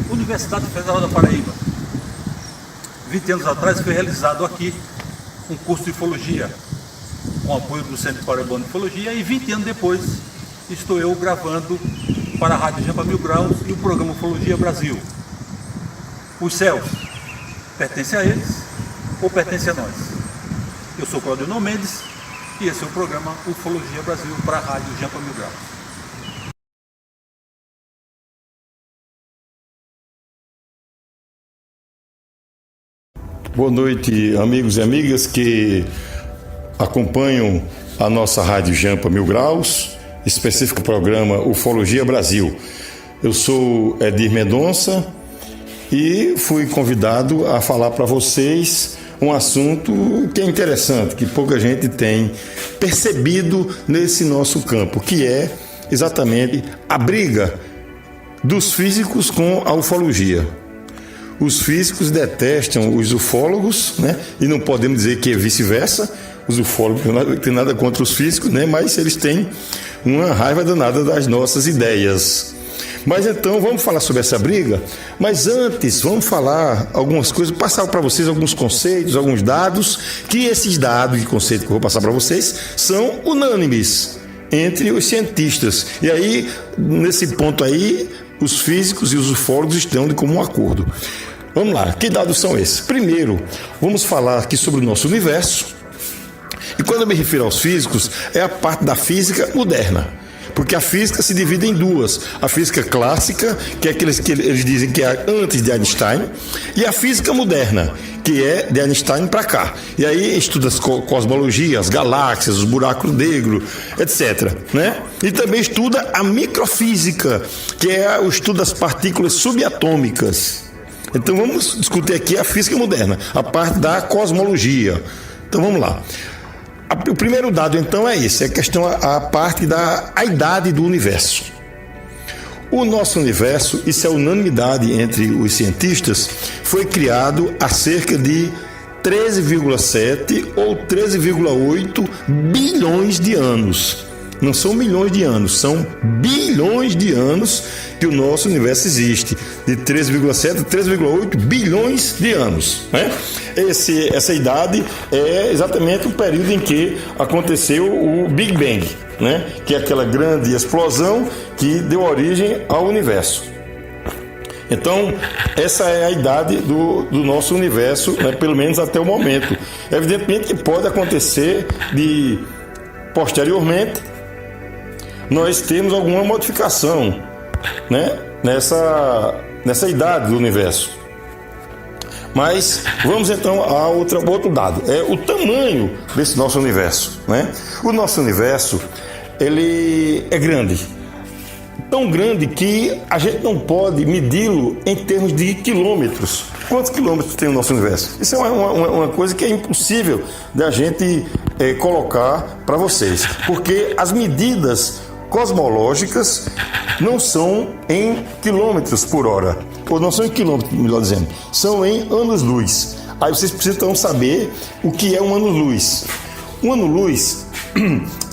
Universidade Federal da Paraíba. 20 anos atrás foi realizado aqui um curso de ufologia, com apoio do Centro Paraibano de Ufologia, e 20 anos depois estou eu gravando para a Rádio Jampa Mil Graus e o programa Ufologia Brasil. Os céus pertencem a eles ou pertencem a nós? Eu sou Claudio Mendes e esse é o programa Ufologia Brasil para a Rádio Jampa Mil Graus. Boa noite, amigos e amigas que acompanham a nossa Rádio Jampa Mil Graus, específico programa Ufologia Brasil. Eu sou Edir Mendonça e fui convidado a falar para vocês um assunto que é interessante, que pouca gente tem percebido nesse nosso campo, que é exatamente a briga dos físicos com a ufologia. Os físicos detestam os ufólogos, né? E não podemos dizer que é vice-versa. Os ufólogos não têm nada contra os físicos, né? Mas eles têm uma raiva danada das nossas ideias. Mas então vamos falar sobre essa briga. Mas antes vamos falar algumas coisas, passar para vocês alguns conceitos, alguns dados, que esses dados e conceitos que eu vou passar para vocês são unânimes entre os cientistas. E aí, nesse ponto aí, os físicos e os ufólogos estão de comum acordo. Vamos lá, que dados são esses? Primeiro, vamos falar aqui sobre o nosso universo. E quando eu me refiro aos físicos, é a parte da física moderna. Porque a física se divide em duas. A física clássica, que é aqueles que eles dizem que é antes de Einstein, e a física moderna, que é de Einstein para cá. E aí estuda as cosmologia, as galáxias, os buracos negros, etc. Né? E também estuda a microfísica, que é o estudo das partículas subatômicas. Então vamos discutir aqui a física moderna, a parte da cosmologia. Então vamos lá. O primeiro dado, então, é esse, é a parte da idade do universo. O nosso universo, isso é unanimidade entre os cientistas, foi criado há cerca de 13,7 ou 13,8 bilhões de anos. Não são milhões de anos, são bilhões de anos que o nosso universo existe. De 13,7 a 13,8 bilhões de anos. Né? Essa idade é exatamente o período em que aconteceu o Big Bang, né? Que é aquela grande explosão que deu origem ao universo. Então, essa é a idade do nosso universo, né? Pelo menos até o momento. Evidentemente que pode acontecer de posteriormente nós temos alguma modificação, né, nessa idade do universo. Mas vamos então a outro dado, é o tamanho desse nosso universo, né? O nosso universo, ele é grande, tão grande que a gente não pode medi-lo em termos de quilômetros. Quantos quilômetros tem o nosso universo? Isso é uma coisa que é impossível da gente colocar para vocês, porque as medidas cosmológicas não são em quilômetros por hora, ou não são em quilômetros, melhor dizendo, são em anos-luz. Aí vocês precisam saber o que é um ano-luz. Um ano-luz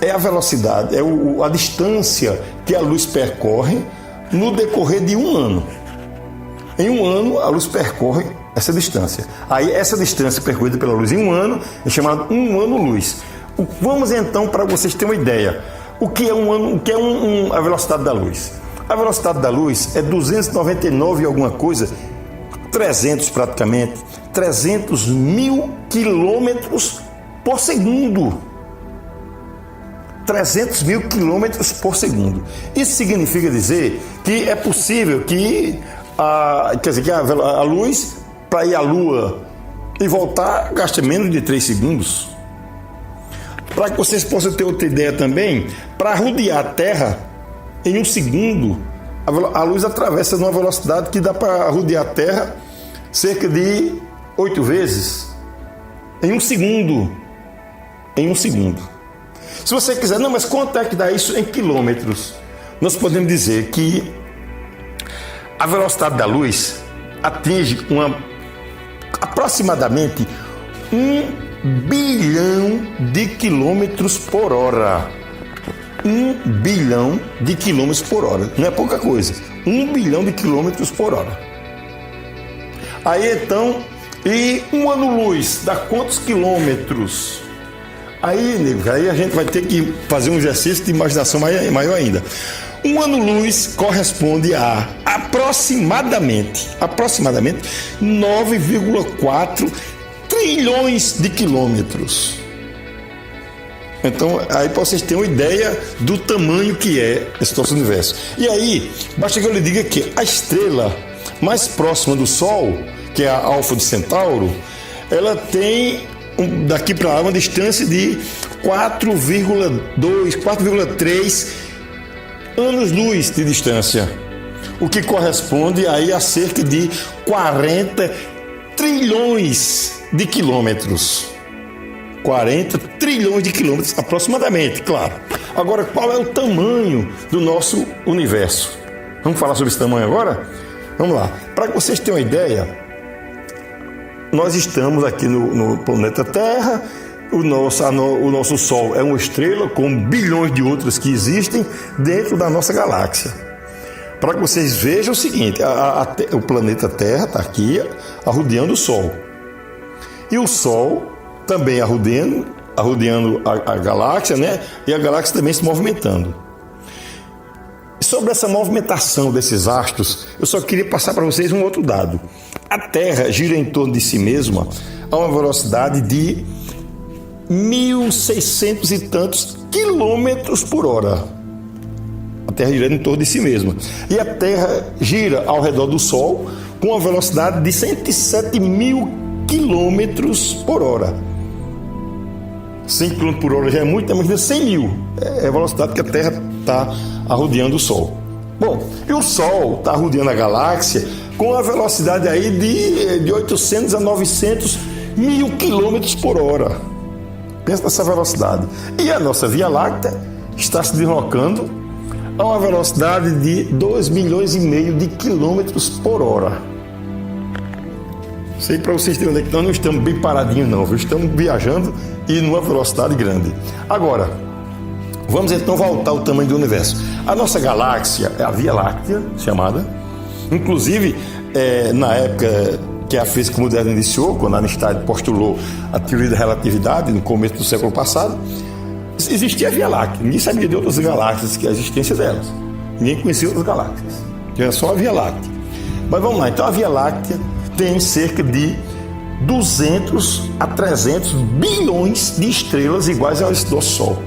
é a velocidade, é a distância que a luz percorre no decorrer de um ano. Em um ano, a luz percorre essa distância. Aí, essa distância percorrida pela luz em um ano é chamada um ano-luz. Vamos então, para vocês terem uma ideia, o que é um ano, o que é a velocidade da luz? A velocidade da luz é 299 e alguma coisa, 300 praticamente, 300 mil quilômetros por segundo. 300 mil quilômetros por segundo. Isso significa dizer que é possível que a luz, para ir à Lua e voltar, gasta menos de 3 segundos. Para que vocês possam ter outra ideia também, para rodear a Terra, em um segundo, a luz atravessa numa velocidade que dá para rodear a Terra cerca de 8 vezes. Em um segundo. Em um segundo. Se você quiser, não, mas quanto é que dá isso em quilômetros? Nós podemos dizer que a velocidade da luz atinge aproximadamente 1 bilhão de quilômetros por hora. 1 bilhão de quilômetros por hora. Não é pouca coisa. 1 bilhão de quilômetros por hora. Aí então, e um ano-luz dá quantos quilômetros? Aí, nego, aí a gente vai ter que fazer um exercício de imaginação maior ainda. Um ano-luz corresponde a aproximadamente 9,4 trilhões de quilômetros. Então, aí para vocês terem uma ideia do tamanho que é esse nosso universo. E aí, basta que eu lhe diga que a estrela mais próxima do Sol, que é a Alfa de Centauro, ela tem daqui para lá uma distância de 4,2, 4,3 anos-luz de distância, o que corresponde aí a cerca de 40 trilhões de quilômetros. 40 trilhões de quilômetros aproximadamente, claro. Agora, qual é o tamanho do nosso universo? Vamos falar sobre esse tamanho agora? Vamos lá. Para que vocês tenham uma ideia, nós estamos aqui no planeta Terra. O nosso Sol é uma estrela com bilhões de outras que existem dentro da nossa galáxia. Para que vocês vejam o seguinte, o planeta Terra está aqui arrodeando o Sol. E o Sol também arrodeando a galáxia, né? E a galáxia também se movimentando. Sobre essa movimentação desses astros, eu só queria passar para vocês um outro dado. A Terra gira em torno de si mesma a uma velocidade de 1.600 e tantos quilômetros por hora. A Terra gira em torno de si mesma. E a Terra gira ao redor do Sol com uma velocidade de 107 mil quilômetros por hora. 100 km por hora já é muito, imagina 100 mil. É a velocidade que a Terra está arrodeando o Sol. Bom, e o Sol está arrodeando a galáxia com a velocidade aí de 800 a 900 mil quilômetros por hora. Pensa nessa velocidade. E a nossa Via Láctea está se deslocando a uma velocidade de 2,5 milhões de quilômetros por hora. Sei para vocês terem onde é que nós não estamos bem paradinhos não, viu? Estamos viajando e numa velocidade grande. Agora, vamos então voltar ao tamanho do universo. A nossa galáxia é a Via Láctea, chamada. Inclusive, na época que a física moderna iniciou, quando Einstein postulou a teoria da relatividade, no começo do século passado, existia a Via Láctea. Ninguém sabia de outras galáxias, que a existência delas. Ninguém conhecia outras galáxias. Era só a Via Láctea. Mas vamos lá, então a Via Láctea tem cerca de 200 a 300 bilhões de estrelas iguais ao nosso Sol.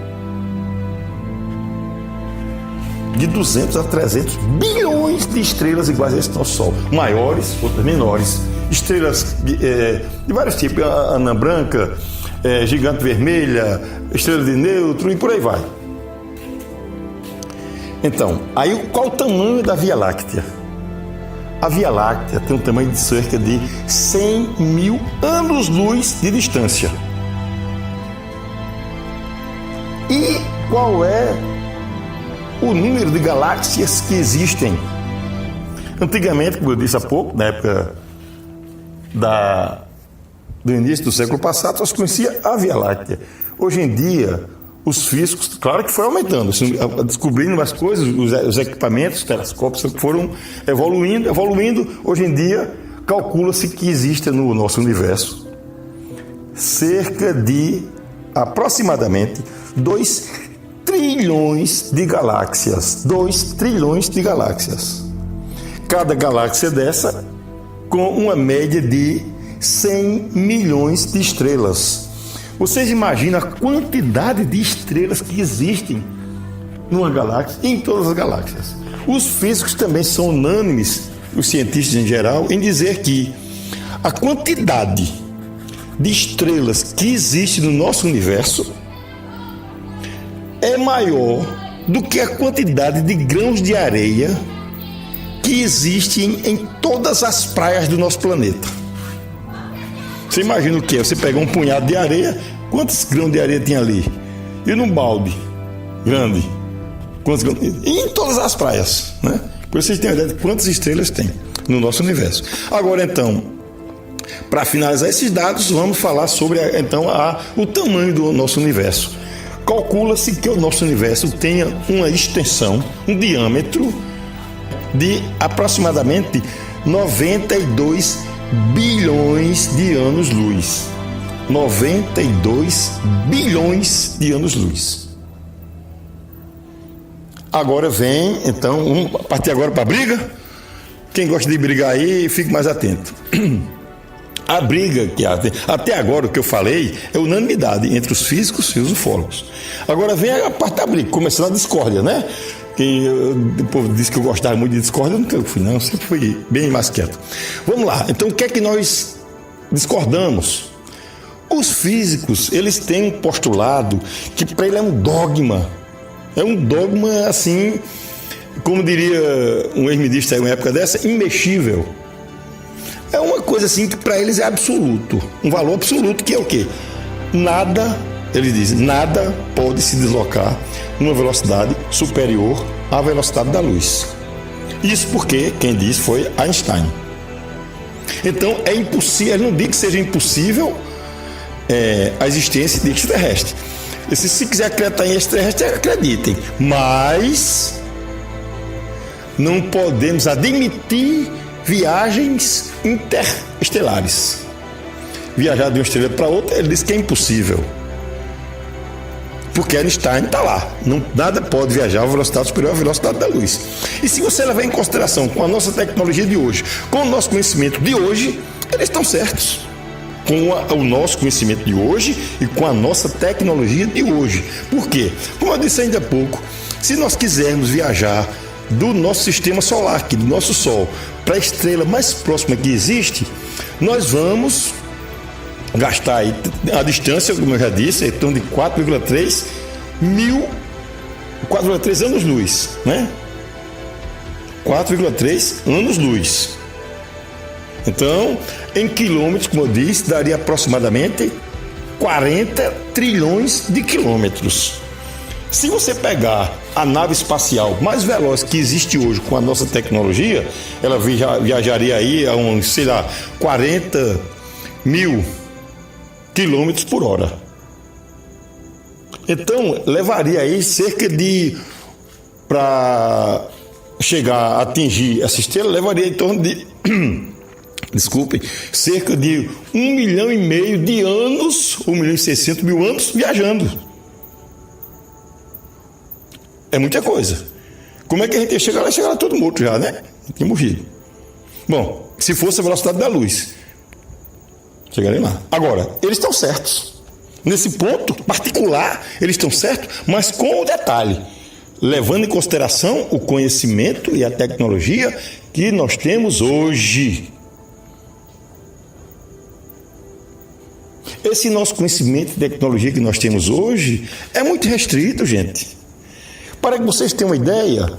De 200 a 300 bilhões de estrelas iguais a esse nosso Sol. Maiores, outras menores. Estrelas de vários tipos. A anã branca, gigante vermelha, estrela de nêutron e por aí vai. Então, aí qual o tamanho da Via Láctea? A Via Láctea tem um tamanho de cerca de 100 mil anos-luz de distância. E qual é o número de galáxias que existem? Antigamente, como eu disse há pouco, na época do início do século passado, só se conhecia a Via Láctea. Hoje em dia, os físicos, claro que foi aumentando, descobrindo mais coisas, os equipamentos, os telescópios foram evoluindo. Hoje em dia, calcula-se que existe no nosso universo cerca de aproximadamente 2 trilhões de galáxias. 2 trilhões de galáxias. Cada galáxia dessa com uma média de 100 milhões de estrelas. Vocês imaginam a quantidade de estrelas que existem numa galáxia e em todas as galáxias. Os físicos também são unânimes, os cientistas em geral, em dizer que a quantidade de estrelas que existe no nosso universo é maior do que a quantidade de grãos de areia que existem em todas as praias do nosso planeta. Você imagina o que é? Você pega um punhado de areia, quantos grãos de areia tem ali? E num balde grande? Quantos grãos? E em todas as praias, né? Por vocês têm uma ideia de quantas estrelas tem no nosso universo. Agora, então, para finalizar esses dados, vamos falar sobre então, o tamanho do nosso universo. Calcula-se que o nosso universo tenha uma extensão, um diâmetro de aproximadamente 92 bilhões de anos-luz. 92 bilhões de anos-luz. Agora vem, então, vamos partir agora para a briga? Quem gosta de brigar aí, fique mais atento. A briga que até agora o que eu falei é unanimidade entre os físicos e os ufólogos. Agora vem a parte da briga, começando a discórdia, né? O povo disse que eu gostava muito de discórdia, eu nunca fui, não, eu sempre fui bem mais quieto. Vamos lá, então o que é que nós discordamos? Os físicos, eles têm um postulado que para ele é um dogma. É um dogma, assim, como diria um ex-ministro aí, uma época dessa, imexível. É uma coisa assim que para eles é absoluto, um valor absoluto, que é o quê? Nada, ele diz, nada pode se deslocar numa velocidade superior à velocidade da luz. Isso porque quem disse foi Einstein. Então é impossível, eu não digo que seja impossível a existência de extraterrestre. Se quiser acreditar em extraterrestre, acreditem, mas não podemos admitir viagens interestelares. Viajar de uma estrela para outra, ele diz que é impossível. Porque Einstein está lá. Nada pode viajar a velocidade superior à velocidade da luz. E se você levar em consideração com a nossa tecnologia de hoje, com o nosso conhecimento de hoje, eles estão certos. Com o nosso conhecimento de hoje e com a nossa tecnologia de hoje. Por quê? Como eu disse ainda há pouco, se nós quisermos viajar do nosso sistema solar, aqui, do nosso Sol, para a estrela mais próxima que existe, nós vamos gastar aí a distância, como eu já disse, em torno de 4,3 anos-luz, né? 4,3 anos-luz. Então, em quilômetros, como eu disse, daria aproximadamente 40 trilhões de quilômetros. Se você pegar a nave espacial mais veloz que existe hoje com a nossa tecnologia, ela viajaria aí a uns, 40 mil quilômetros por hora. Então, levaria aí cerca de, para chegar a atingir essa estrela, levaria em torno de, cerca de 1,5 milhão de anos, 1.600.000 anos viajando. É muita coisa. Como é que a gente ia chegar lá? Chegar lá todo morto já, né? Tinha morrido. Bom, se fosse a velocidade da luz, chegaria lá. Agora, eles estão certos. Nesse ponto particular, eles estão certos, mas com o detalhe, levando em consideração o conhecimento e a tecnologia que nós temos hoje. Esse nosso conhecimento e tecnologia que nós temos hoje é muito restrito, gente. Para que vocês tenham uma ideia,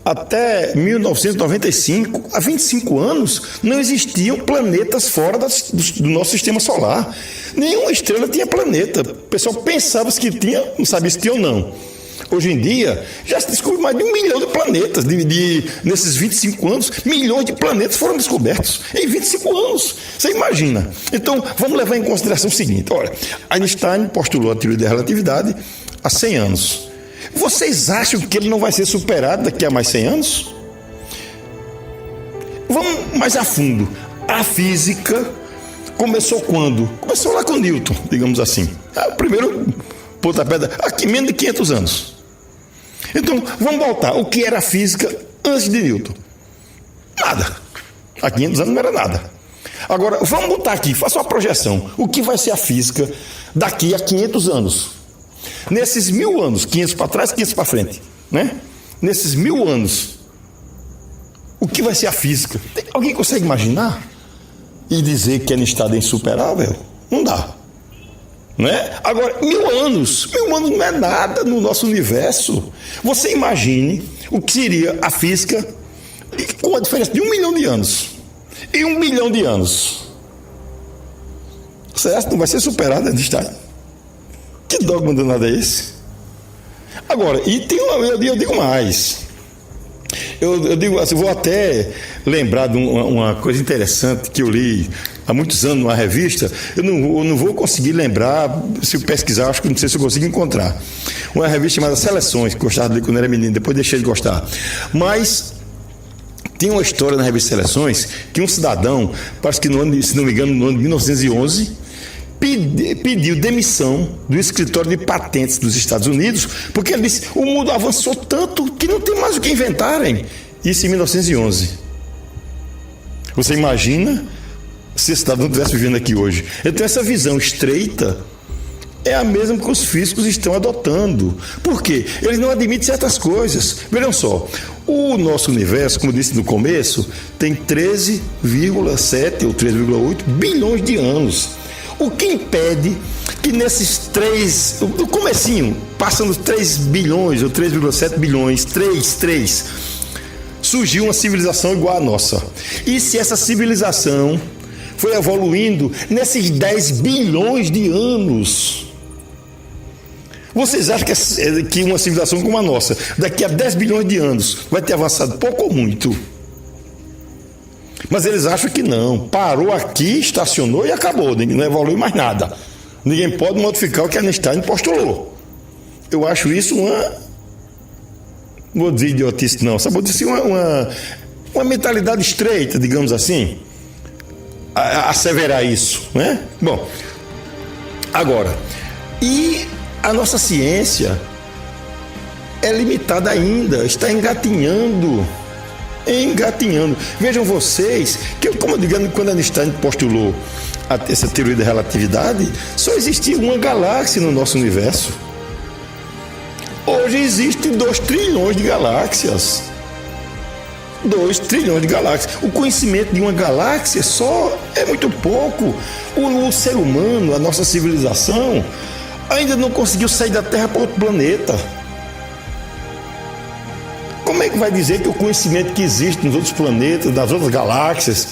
até 1995, há 25 anos, não existiam planetas fora do nosso sistema solar. Nenhuma estrela tinha planeta. O pessoal pensava que tinha, não sabia se tinha ou não. Hoje em dia, já se descobriu mais de 1 milhão de planetas. Nesses 25 anos, milhões de planetas foram descobertos. Em 25 anos. Você imagina. Então, vamos levar em consideração o seguinte. Olha, Einstein postulou a teoria da relatividade há 100 anos. Vocês acham que ele não vai ser superado daqui a mais 100 anos? Vamos mais a fundo. A física começou quando? Começou lá com Newton, digamos assim. O primeiro pontapé aqui, menos de 500 anos. Então, vamos voltar. O que era a física antes de Newton? Nada. Há 500 anos não era nada. Agora, vamos botar aqui, faça uma projeção. O que vai ser a física daqui a 500 anos? Nesses 1000 anos, 500 para trás, 500 para frente, né? Nesses 1000 anos, o que vai ser a física? Alguém consegue imaginar? E dizer que Einstein é insuperável? Não dá. Né? Agora, 1000 anos não é nada no nosso universo. Você imagine o que seria a física com a diferença de 1 milhão de anos. E 1 bilhão de anos. Certo? Não vai ser superado, Einstein. Que dogma danado é esse? Agora, e tem eu digo mais. Eu digo assim, vou até lembrar de uma coisa interessante que eu li há muitos anos numa revista. Eu não vou conseguir lembrar, se eu pesquisar, acho que não sei se eu consigo encontrar. Uma revista chamada Seleções, que eu gostava de ler quando era menino, depois deixei de gostar. Mas Tem uma história na revista Seleções que um cidadão, parece que no ano, se não me engano, no ano de 1911, pediu demissão do escritório de patentes dos Estados Unidos, porque ele disse: o mundo avançou tanto que não tem mais o que inventarem. Isso em 1911. Você imagina se esse cidadão estivesse vivendo aqui hoje? Então essa visão estreita é a mesma que os físicos estão adotando. Por quê? Eles não admitem certas coisas. Vejam só, o nosso universo, como eu disse no começo, tem 13,7 ou 13,8 bilhões de anos. O que impede que nesses no comecinho, passando 3 bilhões ou 3,7 bilhões, 3, surgiu uma civilização igual à nossa? E se essa civilização foi evoluindo nesses 10 bilhões de anos? Vocês acham que uma civilização como a nossa, daqui a 10 bilhões de anos, vai ter avançado pouco ou muito? Mas eles acham que não. Parou aqui, estacionou e acabou. Não evoluiu mais nada. Ninguém pode modificar o que Einstein postulou. Eu acho isso não vou dizer idiotice não, só vou dizer uma mentalidade estreita, digamos assim, a asseverar isso, né? Bom, agora, e a nossa ciência é limitada ainda, está engatinhando. Vejam vocês que, como eu digo, quando Einstein postulou essa teoria da relatividade, só existia uma galáxia no nosso universo. Hoje existem 2 trilhões de galáxias. 2 trilhões de galáxias. O conhecimento de uma galáxia só é muito pouco. O ser humano, a nossa civilização, ainda não conseguiu sair da Terra para outro planeta. Como é que vai dizer que o conhecimento que existe nos outros planetas, nas outras galáxias,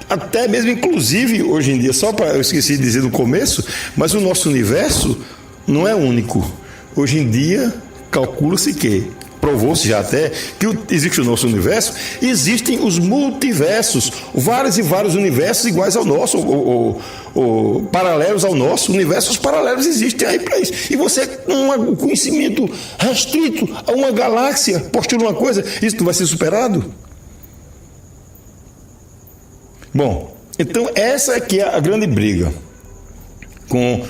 até mesmo, inclusive, hoje em dia, eu esqueci de dizer no começo, mas o nosso universo não é único. Hoje em dia, calcula-se que, provou-se já até, que existe o nosso universo, existem os multiversos, vários e vários universos iguais ao nosso, ou paralelos ao nosso. Universos paralelos existem aí para isso. E você, com um conhecimento restrito a uma galáxia, postula uma coisa, isso não vai ser superado? Bom, então essa aqui é a grande briga com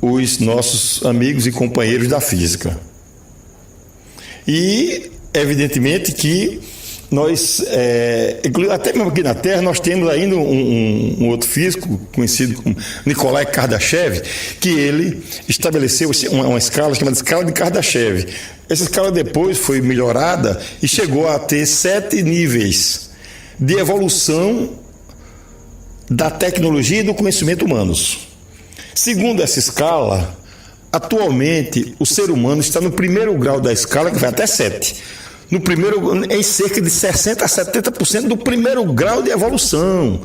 os nossos amigos e companheiros da física. E, evidentemente, que nós, até mesmo aqui na Terra, nós temos ainda um outro físico, conhecido como Nikolai Kardashev, que ele estabeleceu uma escala chamada escala de Kardashev. Essa escala depois foi melhorada e chegou a ter 7 níveis de evolução da tecnologia e do conhecimento humanos. Segundo essa escala, atualmente o ser humano está no primeiro grau da escala, que vai até 7. No primeiro, em cerca de 60% a 70% do primeiro grau de evolução.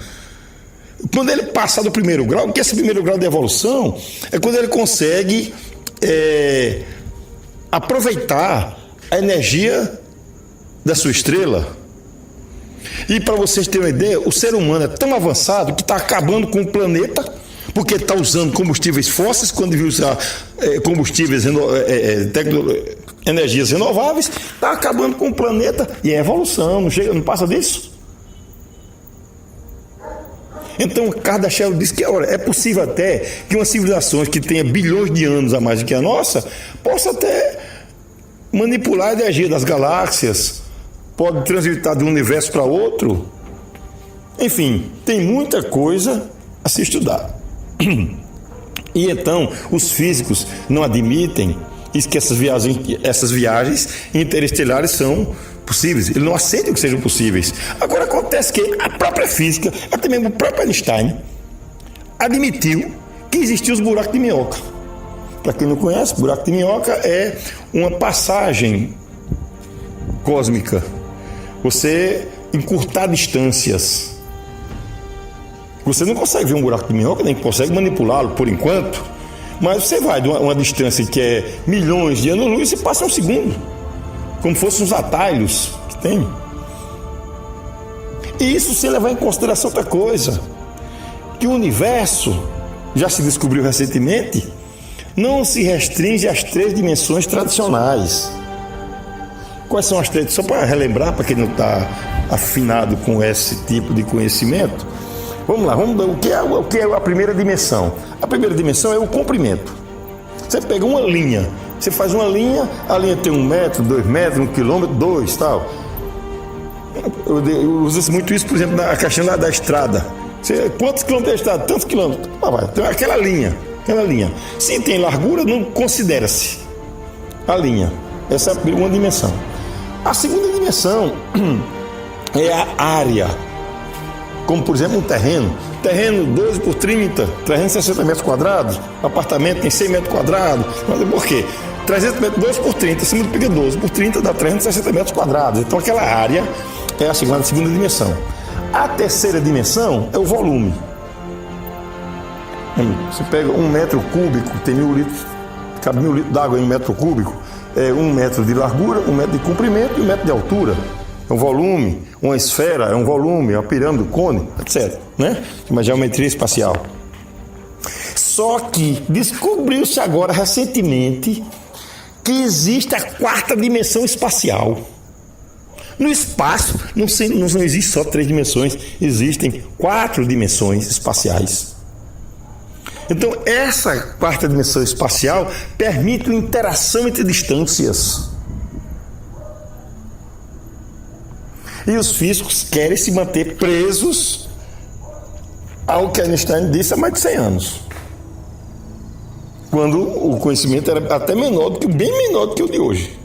Quando ele passar do primeiro grau, que esse primeiro grau de evolução é quando ele consegue aproveitar a energia da sua estrela. E para vocês terem uma ideia, o ser humano é tão avançado que está acabando com o planeta, porque está usando combustíveis fósseis quando devia usar combustíveis, energias renováveis, está acabando com o planeta e é evolução, não passa disso. Então Kardashev diz que é possível até que uma civilização que tenha bilhões de anos a mais do que a nossa possa até manipular a energia das galáxias, pode transitar de um universo para outro. Enfim, tem muita coisa a se estudar. E então os físicos não admitem que essas viagens interestelares são possíveis. Eles não aceitam que sejam possíveis. Agora acontece que a própria física, até mesmo o próprio Einstein, admitiu que existiam os buracos de minhoca. Para quem não conhece, buraco de minhoca é uma passagem cósmica. Você encurtar distâncias. Você não consegue ver um buraco de minhoca, nem consegue manipulá-lo por enquanto, mas você vai de uma distância que é milhões de anos-luz e passa um segundo, como fossem os atalhos que tem. E isso sem levar em consideração outra coisa, que o universo, já se descobriu recentemente, não se restringe às 3 dimensões tradicionais. Quais são as 3? Só para relembrar, para quem não está afinado com esse tipo de conhecimento. Vamos lá, o que é a primeira dimensão? A primeira dimensão é o comprimento. Você pega uma linha, você faz uma linha, a linha tem 1 metro, 2 metros, 1 quilômetro, 2, tal. Eu uso muito isso, por exemplo, na questão da estrada. Quantos quilômetros é a estrada? Tantos quilômetros. Tem aquela linha. Se tem largura, não considera-se a linha. Essa é uma dimensão. A segunda dimensão é a área. Como, por exemplo, um terreno. Terreno 12 por 30, 360 metros quadrados. Apartamento tem 100 metros quadrados. Por quê? 300 metros, 12 por 30, se multiplica 12 por 30, dá 360 metros quadrados. Então, aquela área é a segunda dimensão. A terceira dimensão é o volume. Você pega 1 metro cúbico, tem 1000 litros, cabe 1000 litros d'água em 1 metro cúbico. É 1 metro de largura, 1 metro de comprimento e 1 metro de altura. É um volume, uma esfera é um volume, uma pirâmide, um cone, etc. Né? Uma geometria espacial. Só que descobriu-se agora recentemente que existe a 4ª dimensão espacial. No espaço não existe só 3 dimensões, existem 4 dimensões espaciais. Então, essa 4ª dimensão espacial permite uma interação entre distâncias. E os físicos querem se manter presos ao que Einstein disse há mais de 100 anos. Quando o conhecimento era até bem menor do que o de hoje.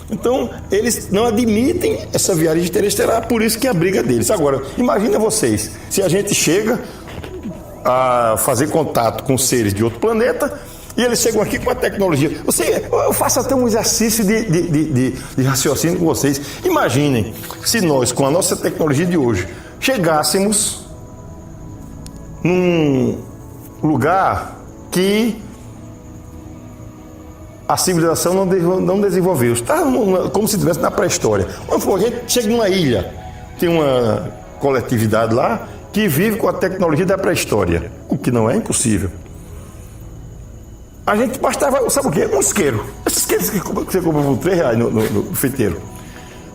Então, eles não admitem essa viagem interestelar, por isso que é a briga deles. Agora, imagina vocês, se a gente chega a fazer contato com seres de outro planeta e eles chegam aqui com a tecnologia. Eu faço até um exercício de raciocínio com vocês. Imaginem se nós, com a nossa tecnologia de hoje, chegássemos num lugar que a civilização não desenvolveu. Está como se estivesse na pré-história. A gente chega numa ilha, tem uma coletividade lá que vive com a tecnologia da pré-história, o que não é impossível. A gente bastava, sabe o quê? Um isqueiro. Esses isqueiros que você compra por R$3 no feiteiro.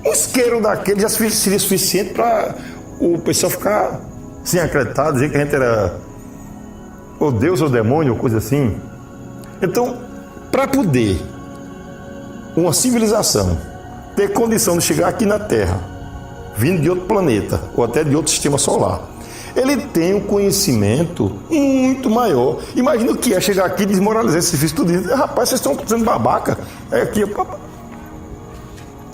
Um isqueiro daquele já seria suficiente para o pessoal ficar sem acreditado, dizer que a gente era ou Deus ou demônio, ou coisa assim. Então, para poder uma civilização ter condição de chegar aqui na Terra, vindo de outro planeta, ou até de outro sistema solar, ele tem um conhecimento muito maior. Imagina o que é chegar aqui e desmoralizar esse serviço tudo. Rapaz, vocês estão sendo babaca. É aqui.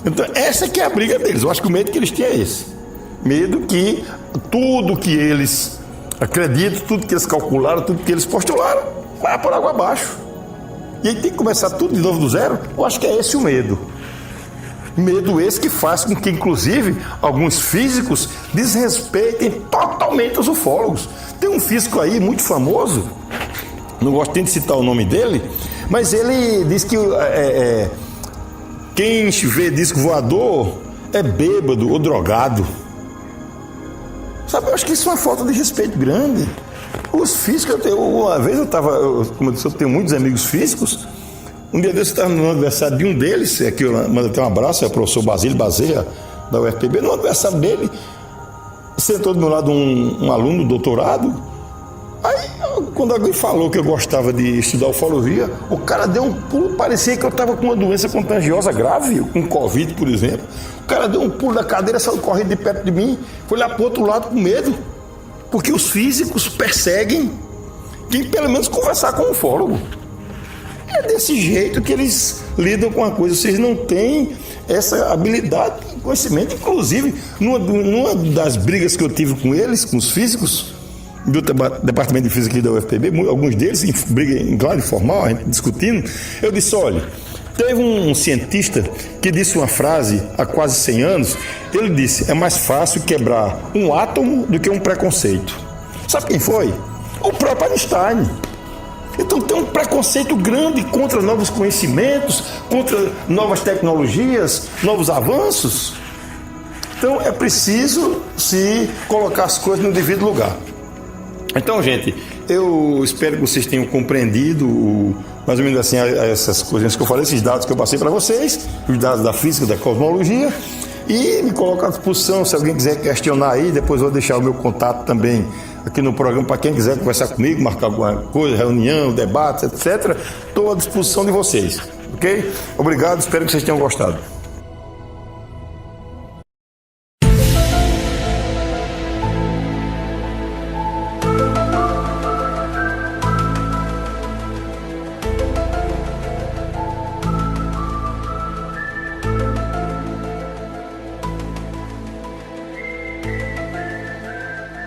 Então, essa que é a briga deles. Eu acho que o medo que eles têm é esse. Medo que tudo que eles acreditam, tudo que eles calcularam, tudo que eles postularam, vai por água abaixo. E aí tem que começar tudo de novo do zero. Eu acho que é esse o medo. Medo esse que faz com que, inclusive, alguns físicos desrespeitem totalmente os ufólogos. Tem um físico aí muito famoso, não gosto nem de citar o nome dele, mas ele diz que quem vê disco voador é bêbado ou drogado. Sabe, eu acho que isso é uma falta de respeito grande. Os físicos, uma vez como eu disse, eu tenho muitos amigos físicos. Um dia desse eu estava no aniversário de um deles, aqui eu mando até um abraço, é o professor Basílio Bazerra, da UFPB. No aniversário dele, sentou do meu lado um aluno, doutorado. Aí, quando alguém falou que eu gostava de estudar ufologia, o cara deu um pulo, parecia que eu estava com uma doença contagiosa grave, com Covid, por exemplo. O cara deu um pulo da cadeira, saiu correndo de perto de mim, foi lá para o outro lado com medo, porque os físicos perseguem quem pelo menos conversar com o ufólogo. É desse jeito que eles lidam com a coisa. Vocês não têm essa habilidade e conhecimento. Inclusive, numa das brigas que eu tive com eles, com os físicos do Departamento de Física da UFPB, alguns deles em briga em claro e formal, a gente discutindo, eu disse, olha, teve um cientista que disse uma frase há quase 100 anos, ele disse, é mais fácil quebrar um átomo do que um preconceito. Sabe quem foi? O próprio Einstein. Então tem um preconceito grande contra novos conhecimentos, contra novas tecnologias, novos avanços. Então é preciso se colocar as coisas no devido lugar. Então, gente, eu espero que vocês tenham compreendido mais ou menos assim essas coisas que eu falei, esses dados que eu passei para vocês, os dados da física, da cosmologia. E me coloco à disposição, se alguém quiser questionar aí, depois vou deixar o meu contato também aqui no programa para quem quiser conversar comigo, marcar alguma coisa, reunião, debate, etc. Estou à disposição de vocês, ok? Obrigado, espero que vocês tenham gostado.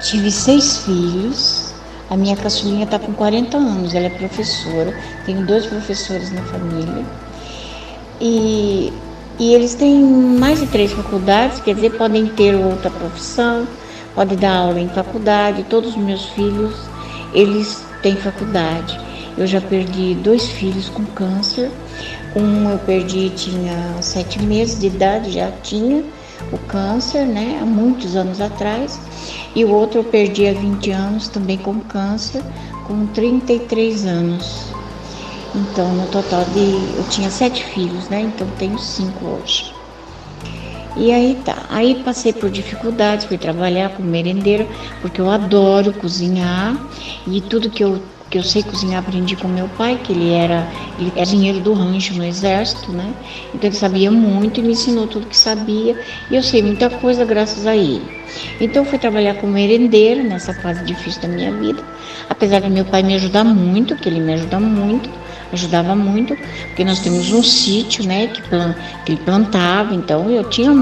Tive 6 filhos, a minha caçulinha está com 40 anos, ela é professora, tenho 2 professores na família e eles têm mais de 3 faculdades, quer dizer, podem ter outra profissão, podem dar aula em faculdade, todos os meus filhos, eles têm faculdade. Eu já perdi 2 filhos com câncer, um eu perdi, tinha 7 meses de idade, já tinha o câncer, né, há muitos anos atrás, e o outro eu perdi há 20 anos, também com câncer, com 33 anos. Então, no total eu tinha 7 filhos, né, então tenho 5 hoje. E aí aí passei por dificuldades, fui trabalhar como merendeira, porque eu adoro cozinhar, e tudo que eu sei cozinhar aprendi com meu pai, que ele era engenheiro do rancho no exército, né? Então ele sabia muito e me ensinou tudo que sabia, e eu sei muita coisa graças a ele. Então eu fui trabalhar como merendeira nessa fase difícil da minha vida, apesar de meu pai me ajudar muito, que ele me ajudava muito, porque nós temos um sítio, né, que ele plantava, então eu tinha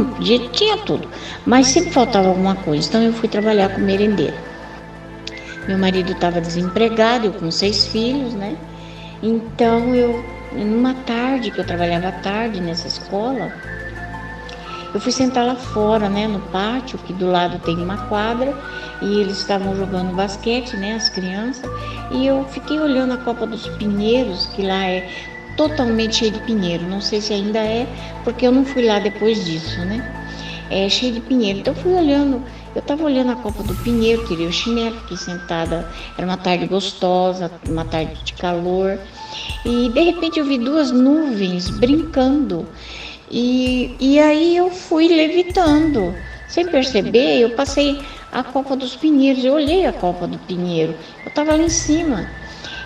tudo, mas sempre faltava alguma coisa, então eu fui trabalhar como merendeira. Meu marido estava desempregado, eu com 6 filhos, né? Então numa tarde, que eu trabalhava à tarde nessa escola, eu fui sentar lá fora, né, no pátio, que do lado tem uma quadra, e eles estavam jogando basquete, né, as crianças, e eu fiquei olhando a Copa dos Pinheiros, que lá é totalmente cheio de pinheiro, não sei se ainda é, porque eu não fui lá depois disso, né? É cheio de pinheiro, então eu fui olhando. Eu estava olhando a Copa do Pinheiro, tirei o chinelo, fiquei sentada, era uma tarde gostosa, uma tarde de calor, e de repente eu vi 2 nuvens brincando, e aí eu fui levitando, sem perceber, eu passei a Copa dos Pinheiros, eu olhei a Copa do Pinheiro, eu estava lá em cima,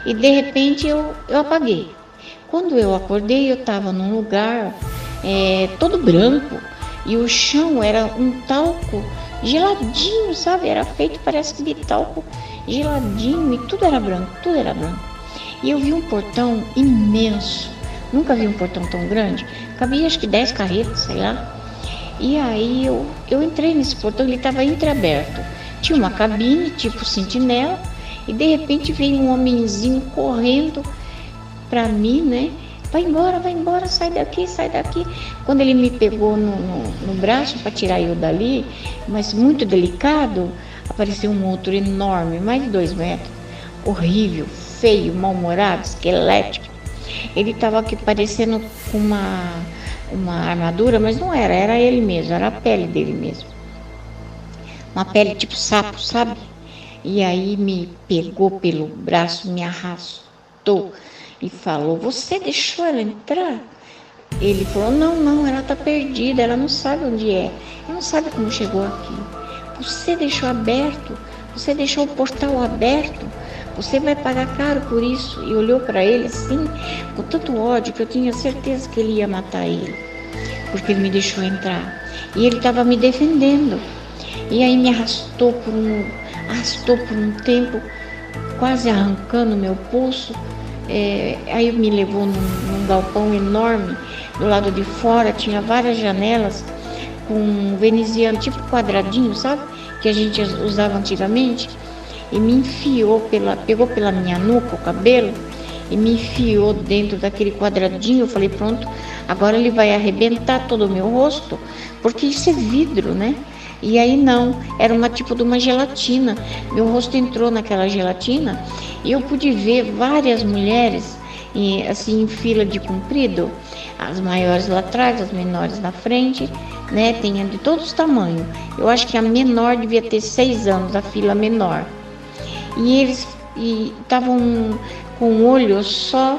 e de repente eu apaguei. Quando eu acordei, eu estava num lugar todo branco, e o chão era um talco geladinho, sabe? Era feito, parece que de talco geladinho, e tudo era branco. E eu vi um portão imenso, nunca vi um portão tão grande, cabia acho que 10 carretas, sei lá. E aí eu entrei nesse portão, ele estava entreaberto, tinha uma cabine tipo sentinela, e de repente veio um homenzinho correndo para mim, né? Vai embora, sai daqui. Quando ele me pegou no braço para tirar eu dali, mas muito delicado, apareceu um outro enorme, mais de 2 metros, horrível, feio, mal-humorado, esquelético. Ele estava aqui parecendo com uma armadura, mas não era ele mesmo, era a pele dele mesmo. Uma pele tipo sapo, sabe? E aí me pegou pelo braço, me arrastou e falou: você deixou ela entrar? Ele falou: não, ela está perdida, ela não sabe onde é, ela não sabe como chegou aqui. Você deixou aberto, você deixou o portal aberto, você vai pagar caro por isso. E olhou para ele assim, com tanto ódio, que eu tinha certeza que ele ia matar ele, porque ele me deixou entrar. E ele estava me defendendo. E aí me arrastou por um tempo, quase arrancando meu pulso. Aí me levou num galpão enorme, do lado de fora tinha várias janelas com veneziano, tipo quadradinho, sabe? Que a gente usava antigamente, e me pegou pela minha nuca o cabelo e me enfiou dentro daquele quadradinho. Eu falei: pronto, agora ele vai arrebentar todo o meu rosto, porque isso é vidro, né? E aí não, era tipo de uma gelatina. Meu rosto entrou naquela gelatina e eu pude ver várias mulheres assim em fila de comprido, as maiores lá atrás, as menores na frente, né? Tinha de todos os tamanhos. Eu acho que a menor devia ter 6 anos, a fila menor. E eles estavam com o olho só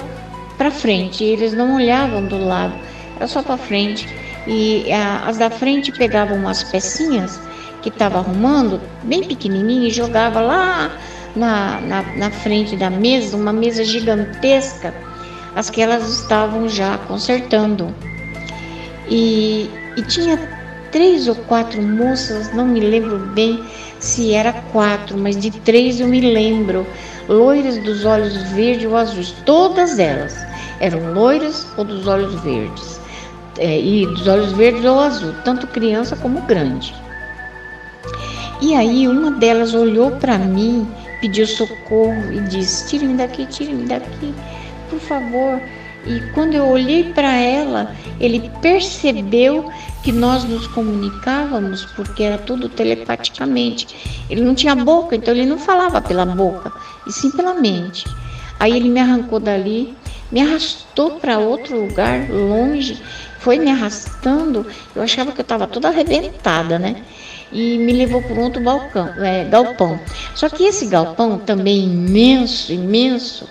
para frente, eles não olhavam do lado, era só para frente. E as da frente pegavam umas pecinhas que estava arrumando, bem pequenininha, e jogava lá na frente da mesa, uma mesa gigantesca, as que elas estavam já consertando. E tinha 3 ou 4 moças, não me lembro bem se era 4, mas de 3 eu me lembro, loiras dos olhos verdes ou azuis, todas elas eram loiras ou dos olhos verdes, e dos olhos verdes ou azul, tanto criança como grande. E aí uma delas olhou para mim, pediu socorro e disse: tire-me daqui, por favor. E quando eu olhei para ela, ele percebeu que nós nos comunicávamos, porque era tudo telepaticamente. Ele não tinha boca, então ele não falava pela boca, e sim pela mente. Aí ele me arrancou dali, me arrastou para outro lugar, longe, foi me arrastando. Eu achava que eu estava toda arrebentada, né? E me levou para um outro galpão. Só que esse galpão, também imenso,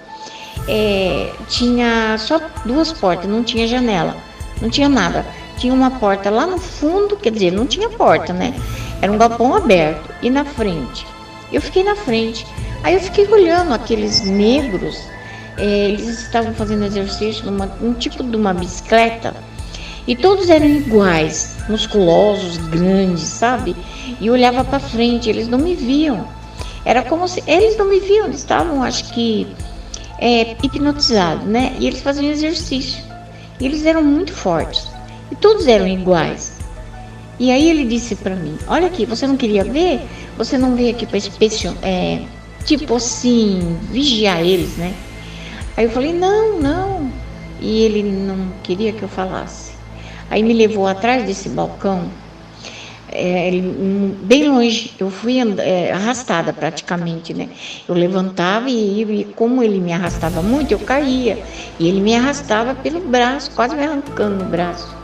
tinha só 2 portas, não tinha janela, não tinha nada. Tinha uma porta lá no fundo, quer dizer, não tinha porta, né? Era um galpão aberto. E na frente? Eu fiquei na frente. Aí eu fiquei olhando aqueles negros, eles estavam fazendo exercício num tipo de uma bicicleta. E todos eram iguais, musculosos, grandes, sabe? E eu olhava para frente, eles não me viam. Era como se eles não me viam, eles estavam, acho que, hipnotizados, né? E eles faziam exercício. E eles eram muito fortes. E todos eram iguais. E aí ele disse para mim: olha aqui, você não queria ver? Você não veio aqui para tipo assim, vigiar eles, né? Aí eu falei: não. E ele não queria que eu falasse. Aí me levou atrás desse balcão, bem longe. Eu fui arrastada praticamente, né? Eu levantava e como ele me arrastava muito, eu caía. E ele me arrastava pelo braço, quase me arrancando o braço.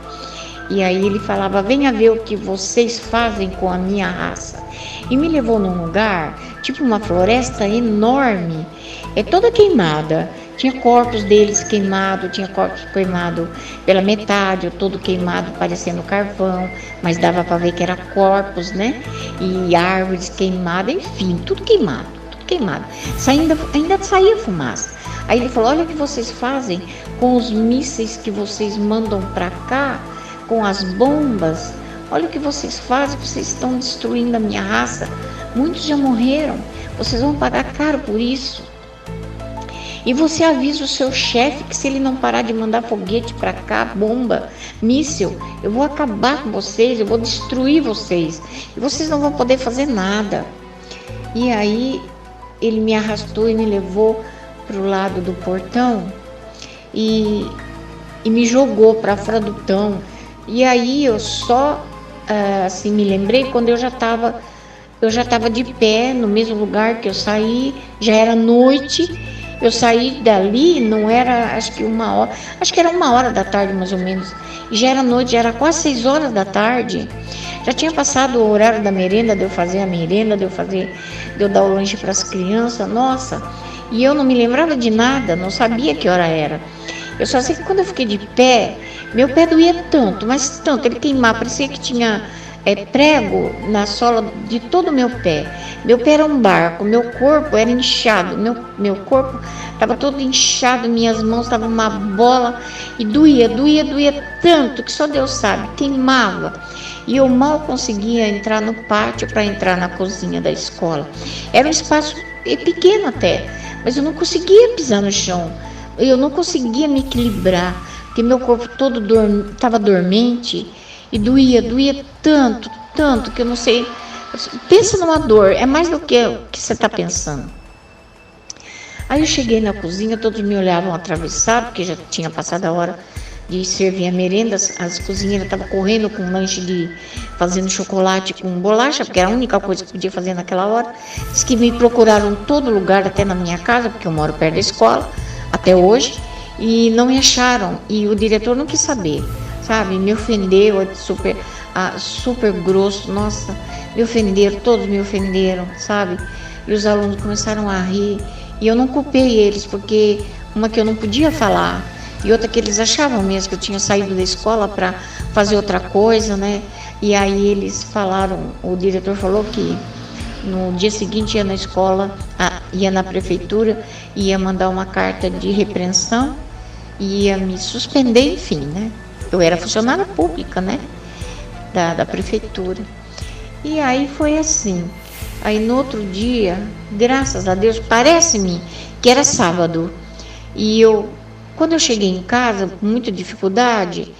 E aí ele falava: venha ver o que vocês fazem com a minha raça. E me levou num lugar, tipo uma floresta enorme, toda queimada. Tinha corpos deles queimados, tinha corpos queimados pela metade, ou todo queimado, parecendo carvão, mas dava para ver que era corpos, né? E árvores queimadas, enfim, tudo queimado. Ainda saía fumaça. Aí ele falou: olha o que vocês fazem com os mísseis que vocês mandam para cá, com as bombas. Olha o que vocês fazem, vocês estão destruindo a minha raça. Muitos já morreram, vocês vão pagar caro por isso. E você avisa o seu chefe que se ele não parar de mandar foguete para cá, bomba, míssil, eu vou acabar com vocês, eu vou destruir vocês. E vocês não vão poder fazer nada. E aí ele me arrastou e me levou para o lado do portão e me jogou para fora do portão. E aí eu só assim me lembrei quando eu já estava de pé no mesmo lugar que eu saí, já era noite. Eu saí dali, não era, acho que era 1h da tarde mais ou menos. E já era noite, já era quase 6 horas da tarde. Já tinha passado o horário da merenda, de eu fazer a merenda, de eu dar o lanche para as crianças, nossa. E eu não me lembrava de nada, não sabia que hora era. Eu só sei que quando eu fiquei de pé, meu pé doía tanto, mas tanto, ele queimava, parecia que tinha prego na sola de todo o meu pé. Meu pé era um barco, meu corpo era inchado, meu corpo estava todo inchado, minhas mãos estavam uma bola e doía tanto que só Deus sabe, queimava. E eu mal conseguia entrar no pátio para entrar na cozinha da escola. Era um espaço pequeno até, mas eu não conseguia pisar no chão, eu não conseguia me equilibrar, porque meu corpo todo estava dormente. E doía tanto que eu não sei. Pensa numa dor, é mais do que o que você está pensando. Aí eu cheguei na cozinha, todos me olhavam atravessado, porque já tinha passado a hora de servir a merenda. As cozinheiras estavam correndo com um lanche fazendo chocolate com bolacha, porque era a única coisa que podia fazer naquela hora. Diz que me procuraram em todo lugar, até na minha casa, porque eu moro perto da escola, até hoje, e não me acharam. E o diretor não quis saber. Sabe, me ofendeu, super grosso, nossa, me ofenderam, todos me ofenderam, sabe? E os alunos começaram a rir, e eu não culpei eles, porque uma que eu não podia falar, e outra que eles achavam mesmo que eu tinha saído da escola para fazer outra coisa, né? E aí eles falaram, o diretor falou que no dia seguinte ia na escola, ia na prefeitura, ia mandar uma carta de repreensão, ia me suspender, enfim, né? Eu era funcionária pública, né? Da prefeitura. E aí foi assim. Aí no outro dia, graças a Deus, parece-me que era sábado. E quando eu cheguei em casa, com muita dificuldade,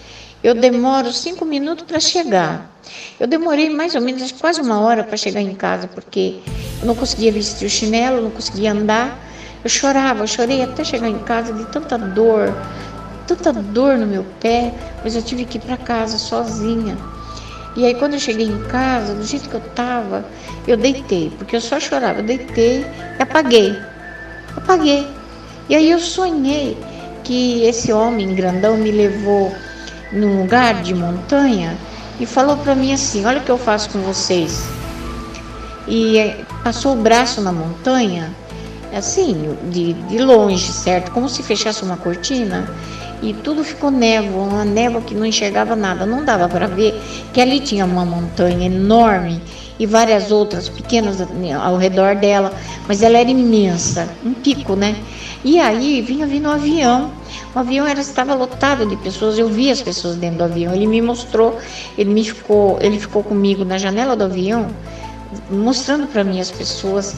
eu demoro 5 minutos para chegar. Eu demorei mais ou menos quase 1 hora para chegar em casa, porque eu não conseguia vestir o chinelo, não conseguia andar. Eu chorei até chegar em casa de tanta dor no meu pé, mas eu tive que ir para casa sozinha. E aí quando eu cheguei em casa, do jeito que eu estava, eu deitei, porque eu só chorava, eu deitei e apaguei. E aí eu sonhei que esse homem grandão me levou num lugar de montanha e falou para mim assim: olha o que eu faço com vocês. E passou o braço na montanha, assim, de longe, certo? Como se fechasse uma cortina. E tudo ficou névoa, uma névoa que não enxergava nada, não dava para ver que ali tinha uma montanha enorme e várias outras pequenas ao redor dela, mas ela era imensa, um pico, né? E aí vinha vindo um avião, o avião estava lotado de pessoas, eu vi as pessoas dentro do avião, ele me mostrou, ele ficou comigo na janela do avião, mostrando para mim as pessoas.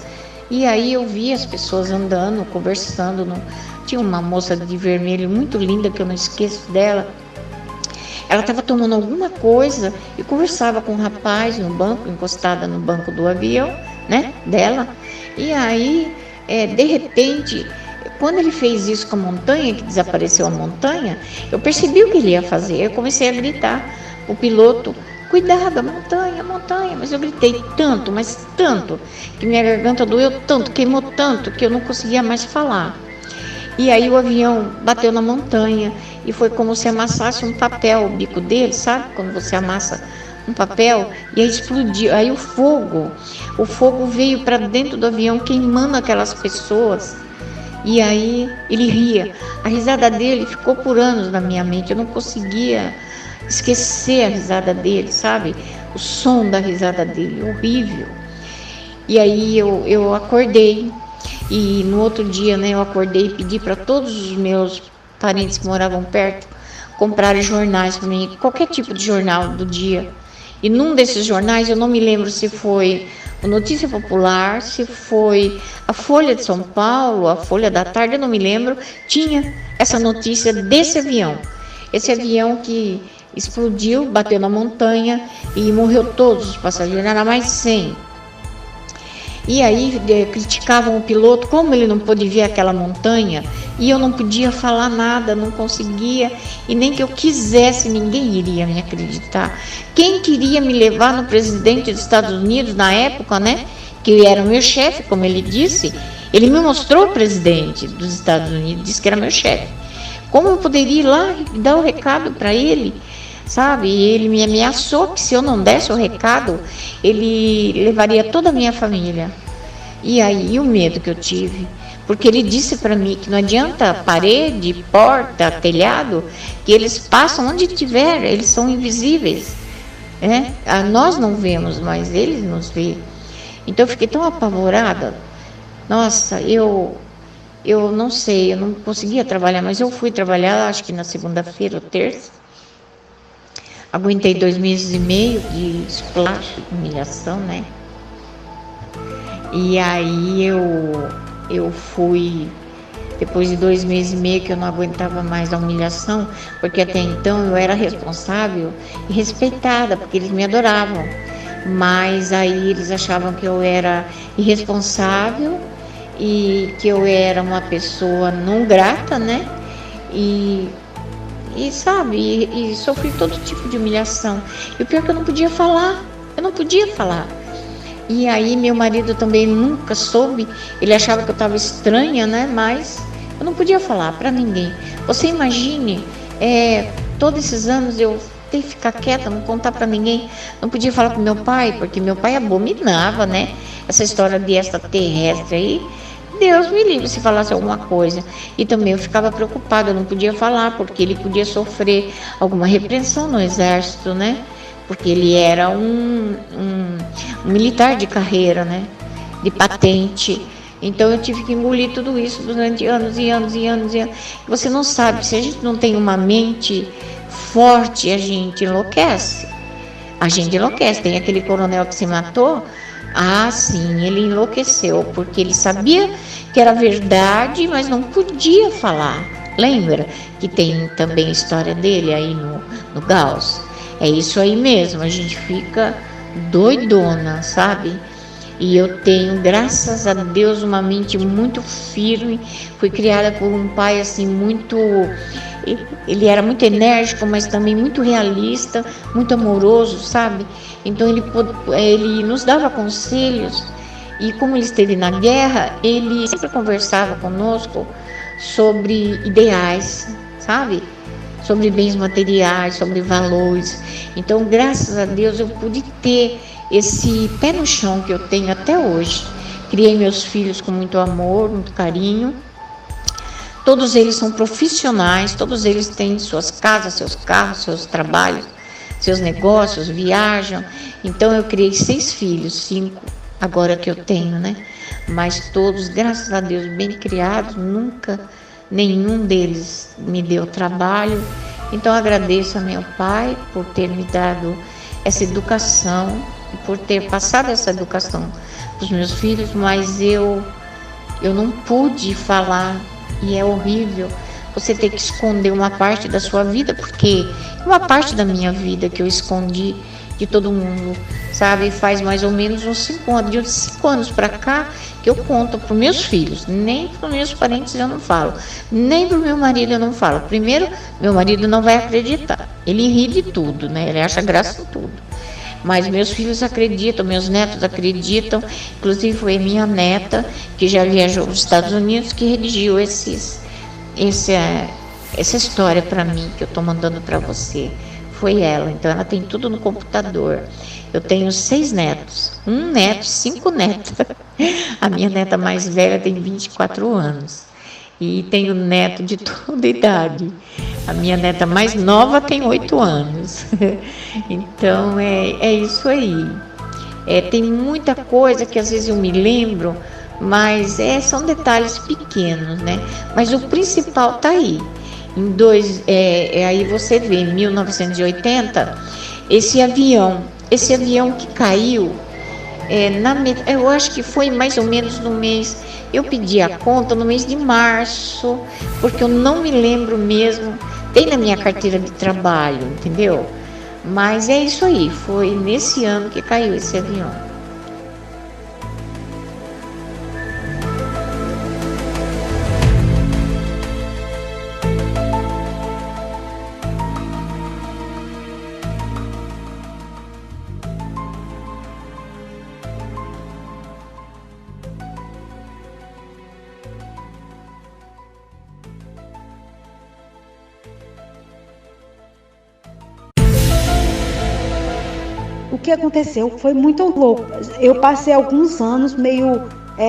E aí eu vi as pessoas andando, conversando. Tinha uma moça de vermelho muito linda, que eu não esqueço dela. Ela estava tomando alguma coisa e conversava com um rapaz no banco, encostada no banco do avião, né, dela. E aí, de repente, quando ele fez isso com a montanha, que desapareceu a montanha, eu percebi o que ele ia fazer. Eu comecei a gritar o piloto: cuidado, a montanha, mas eu gritei tanto, mas tanto, que minha garganta doeu tanto, queimou tanto, que eu não conseguia mais falar. E aí o avião bateu na montanha e foi como se amassasse um papel, o bico dele, sabe? Quando você amassa um papel, e aí explodiu. Aí o fogo veio para dentro do avião, queimando aquelas pessoas. E aí ele ria. A risada dele ficou por anos na minha mente, eu não conseguia esquecer a risada dele, sabe? O som da risada dele, horrível. E aí eu acordei, e no outro dia, né, eu acordei e pedi para todos os meus parentes que moravam perto comprarem jornais para mim, qualquer tipo de jornal do dia. E num desses jornais, eu não me lembro se foi o Notícia Popular, se foi a Folha de São Paulo, a Folha da Tarde, eu não me lembro, tinha essa notícia desse avião. Esse avião que explodiu, bateu na montanha e morreu todos os passageiros, era mais de 100. E aí criticavam o piloto, como ele não pôde ver aquela montanha, e eu não podia falar nada, não conseguia, e nem que eu quisesse, ninguém iria me acreditar. Quem queria me levar no presidente dos Estados Unidos na época, né, que era o meu chefe, como ele disse, ele me mostrou o presidente dos Estados Unidos, disse que era meu chefe. Como eu poderia ir lá e dar o recado para ele? Sabe, e ele me ameaçou que se eu não desse o recado, ele levaria toda a minha família. E aí o medo que eu tive, porque ele disse para mim que não adianta parede, porta, telhado, que eles passam onde tiver, eles são invisíveis, né? Nós não vemos, mas eles nos veem. Então eu fiquei tão apavorada. Nossa, eu não sei, eu não conseguia trabalhar, mas eu fui trabalhar, acho que na segunda-feira ou terça. Aguentei 2 meses e meio de esculacho, de humilhação, né? E aí eu fui, depois de 2 meses e meio que eu não aguentava mais a humilhação, porque até então eu era responsável e respeitada, porque eles me adoravam. Mas aí eles achavam que eu era irresponsável e que eu era uma pessoa não grata, né? E sabe, e sofri todo tipo de humilhação. E o pior é que eu não podia falar. E aí meu marido também nunca soube, ele achava que eu estava estranha, né? Mas eu não podia falar para ninguém. Você imagine, todos esses anos eu ter que ficar quieta, não contar para ninguém. Não podia falar com meu pai, porque meu pai abominava, né? Essa história de extraterrestre aí. Deus me livre se falasse alguma coisa. E também eu ficava preocupada, eu não podia falar, porque ele podia sofrer alguma repreensão no exército, né? Porque ele era um militar de carreira, né? De patente. Então eu tive que engolir tudo isso durante anos e anos e anos e anos. Você não sabe, se a gente não tem uma mente forte, a gente enlouquece. A gente enlouquece. Tem aquele coronel que se matou. Ah, sim, ele enlouqueceu, porque ele sabia que era verdade, mas não podia falar. Lembra que tem também a história dele aí no Gauss? É isso aí mesmo, a gente fica doidona, sabe? E eu tenho, graças a Deus, uma mente muito firme. Fui criada por um pai assim muito... Ele era muito enérgico, mas também muito realista, muito amoroso, sabe? Então ele nos dava conselhos. E como ele esteve na guerra, ele sempre conversava conosco sobre ideais, sabe? Sobre bens materiais, sobre valores. Então, graças a Deus, eu pude ter esse pé no chão que eu tenho até hoje. Criei meus filhos com muito amor, muito carinho. Todos eles são profissionais, todos eles têm suas casas, seus carros, seus trabalhos, seus negócios, viajam. Então eu criei 6 filhos, 5 agora que eu tenho, né? Mas todos, graças a Deus, bem criados, nunca nenhum deles me deu trabalho. Então agradeço a meu pai por ter me dado essa educação, por ter passado essa educação para os meus filhos, mas eu não pude falar, e é horrível você ter que esconder uma parte da sua vida, porque uma parte da minha vida que eu escondi de todo mundo, sabe? Faz mais ou menos uns 5 anos, de uns 5 anos para cá, que eu conto para os meus filhos. Nem para os meus parentes eu não falo, nem para o meu marido eu não falo. Primeiro, meu marido não vai acreditar, ele ri de tudo, né? Ele acha graça em tudo. Mas meus filhos acreditam, meus netos acreditam. Inclusive foi minha neta, que já viajou para os Estados Unidos, que redigiu essa história para mim, que eu estou mandando para você. Foi ela, então ela tem tudo no computador. Eu tenho 6 netos, 1 neto, 5 netas. A minha neta mais velha tem 24 anos. E tenho neto de toda idade. A minha neta mais nova tem 8 anos. Então é isso aí. Tem muita coisa que às vezes eu me lembro, mas são detalhes pequenos, né? Mas o principal está aí. Aí você vê, em 1980, esse avião que caiu, eu acho que foi mais ou menos no mês, eu pedi a conta no mês de março, porque eu não me lembro mesmo, tem na minha carteira de trabalho, entendeu? Mas é isso aí, foi nesse ano que caiu esse avião. O que aconteceu foi muito louco. Eu passei alguns anos meio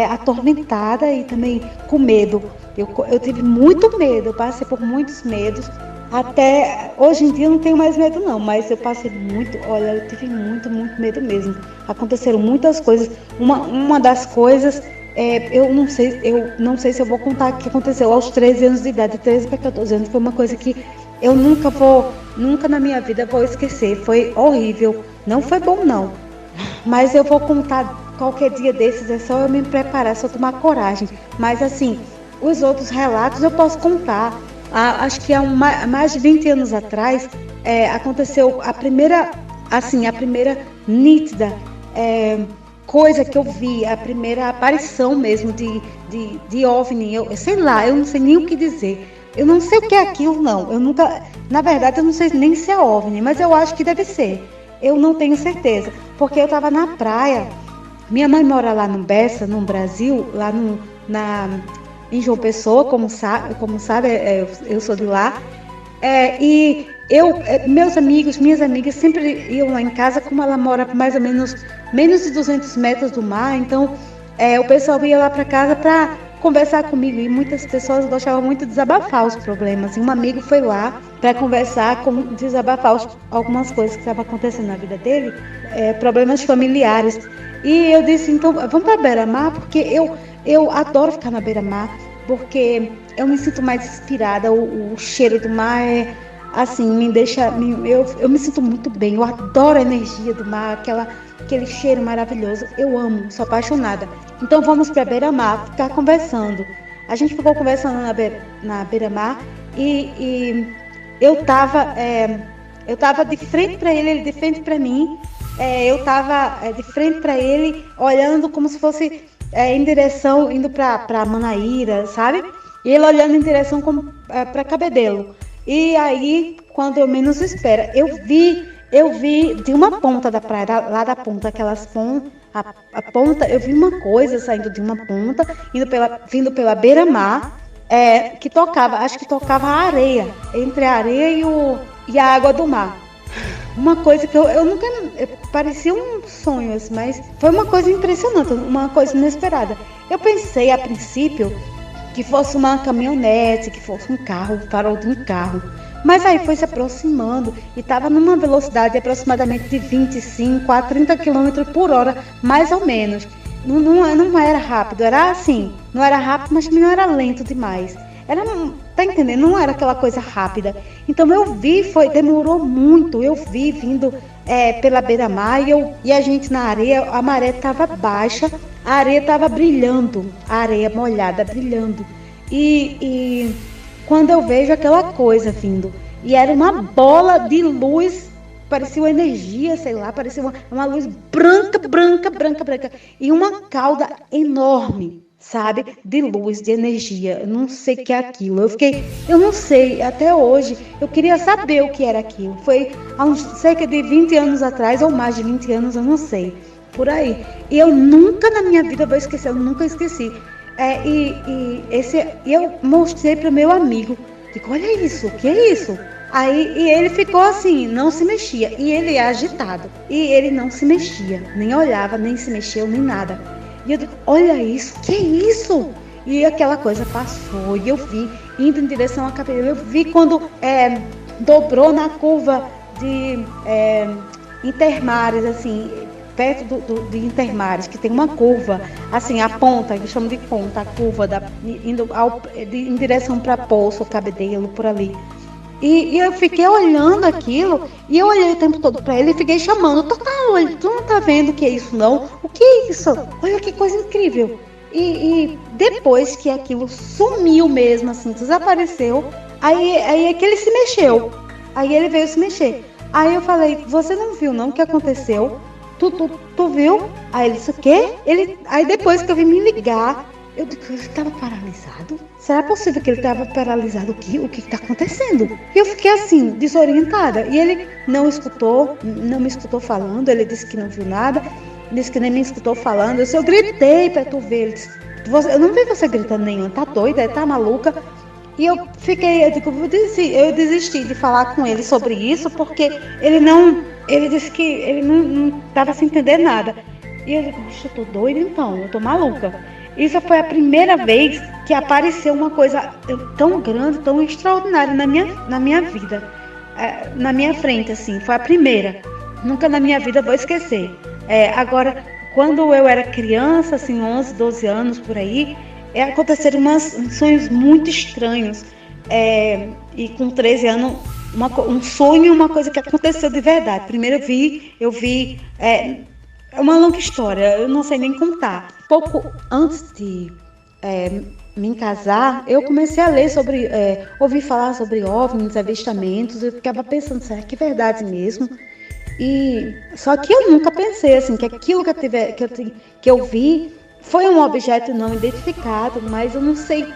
atormentada e também com medo. Eu tive muito medo, eu passei por muitos medos. Até hoje em dia eu não tenho mais medo não, mas eu passei muito, olha, eu tive muito medo mesmo. Aconteceram muitas coisas. Uma das coisas, eu não sei se eu vou contar o que aconteceu aos 13 anos de idade, 13 para 14 anos, foi uma coisa que eu nunca na minha vida vou esquecer. Foi horrível, não foi bom não, mas eu vou contar qualquer dia desses, é só eu me preparar, só tomar coragem. Mas assim, os outros relatos eu posso contar. Acho que há mais de 20 anos atrás, aconteceu a primeira nítida coisa que eu vi, a primeira aparição mesmo de OVNI. Eu sei lá, eu não sei nem o que dizer. Eu não sei o que é aquilo, não. Na verdade, eu não sei nem se é OVNI, mas eu acho que deve ser. Eu não tenho certeza, porque eu estava na praia. Minha mãe mora lá no Bessa, no Brasil, lá em João Pessoa, como sabe, eu sou de lá. E minhas amigas sempre iam lá em casa, como ela mora mais ou menos de 200 metros do mar, então o pessoal ia lá para casa para conversar comigo, e muitas pessoas gostavam muito de desabafar os problemas. E um amigo foi lá para conversar, desabafar algumas coisas que estavam acontecendo na vida dele, problemas familiares. E eu disse, então, vamos para a beira-mar, porque eu adoro ficar na beira-mar, porque eu me sinto mais inspirada, o cheiro do mar assim, me deixa, eu me sinto muito bem, eu adoro a energia do mar, aquele cheiro maravilhoso, eu amo, sou apaixonada. Então vamos para a beira-mar, ficar conversando. A gente ficou conversando na beira-mar e eu tava de frente para ele de frente para mim, eu tava de frente para ele, olhando como se fosse em direção, indo para Manaíra, sabe? E ele olhando em direção para Cabedelo. E aí, quando eu menos espero, eu vi de uma ponta da praia, lá da ponta, aquelas pontas, a ponta, eu vi uma coisa saindo de uma ponta, vindo pela beira-mar, que acho que tocava a areia, entre a areia e a água do mar. Uma coisa que eu nunca, parecia um sonho, assim, mas foi uma coisa impressionante, uma coisa inesperada. Eu pensei, a princípio, que fosse uma caminhonete, que fosse um carro, o farol de um carro. Mas aí foi se aproximando e estava numa velocidade aproximadamente de 25 a 30 km por hora, mais ou menos. Não era rápido, era assim, não era rápido, mas também não era lento demais. Tá entendendo? Não era aquela coisa rápida. Então eu vi, demorou muito, eu vi vindo pela beira-mar e a gente na areia, a maré estava baixa, a areia estava brilhando, a areia molhada brilhando. E quando eu vejo aquela coisa vindo, e era uma bola de luz, parecia uma energia, sei lá, parecia uma luz branca, e uma cauda enorme, sabe, de luz, de energia. Eu não sei o que é aquilo. Eu não sei, até hoje, eu queria saber o que era aquilo. Foi há cerca de 20 anos atrás, ou mais de 20 anos, eu não sei, por aí. E eu nunca na minha vida vou esquecer, eu nunca esqueci. E eu mostrei para o meu amigo, digo, olha isso, o que é isso? E ele ficou assim, não se mexia, e ele é agitado, e ele não se mexia, nem olhava, nem se mexeu, nem nada. E eu digo, olha isso, que é isso? E aquela coisa passou, e eu vi, indo em direção à cabeça, eu vi quando dobrou na curva de Intermares, assim, perto de Intermares, que tem uma curva, assim, a ponta, que chamam de ponta, a curva, indo em direção para Poço, Cabedelo, por ali. E eu fiquei olhando aquilo, e eu olhei o tempo todo para ele e fiquei chamando, tu não tá vendo o que é isso não? O que é isso? Olha que coisa incrível. E depois que aquilo sumiu mesmo, assim, desapareceu, aí é que ele se mexeu, aí ele veio se mexer. Aí eu falei, você não viu não o que aconteceu? Tu viu? Aí ele disse, o quê? Aí depois que eu vim me ligar, eu digo, ele estava paralisado? Será possível que ele estava paralisado? O que está acontecendo? E eu fiquei assim, desorientada. E ele não me escutou falando, ele disse que não viu nada, disse que nem me escutou falando. Eu gritei para tu ver. Ele disse, eu não vi você gritando nenhum, tá doida, tá maluca? E eu desisti de falar com ele sobre isso, porque ele disse que ele não estava sem entender nada. E eu digo, eu tô doida então, eu tô maluca. Isso foi a primeira vez que apareceu uma coisa tão grande, tão extraordinária na minha vida, na minha frente, assim, foi a primeira. Nunca na minha vida vou esquecer. Agora, quando eu era criança, assim, 11, 12 anos, por aí, aconteceram uns sonhos muito estranhos. E com 13 anos, um sonho, uma coisa que aconteceu de verdade. Primeiro eu vi é uma longa história, eu não sei nem contar. Pouco antes de me casar, eu comecei a ler ouvir falar sobre OVNIs, avistamentos. Eu ficava pensando, será que é verdade mesmo? Só que eu nunca pensei assim, que aquilo que eu vi foi um objeto não identificado, mas eu não sei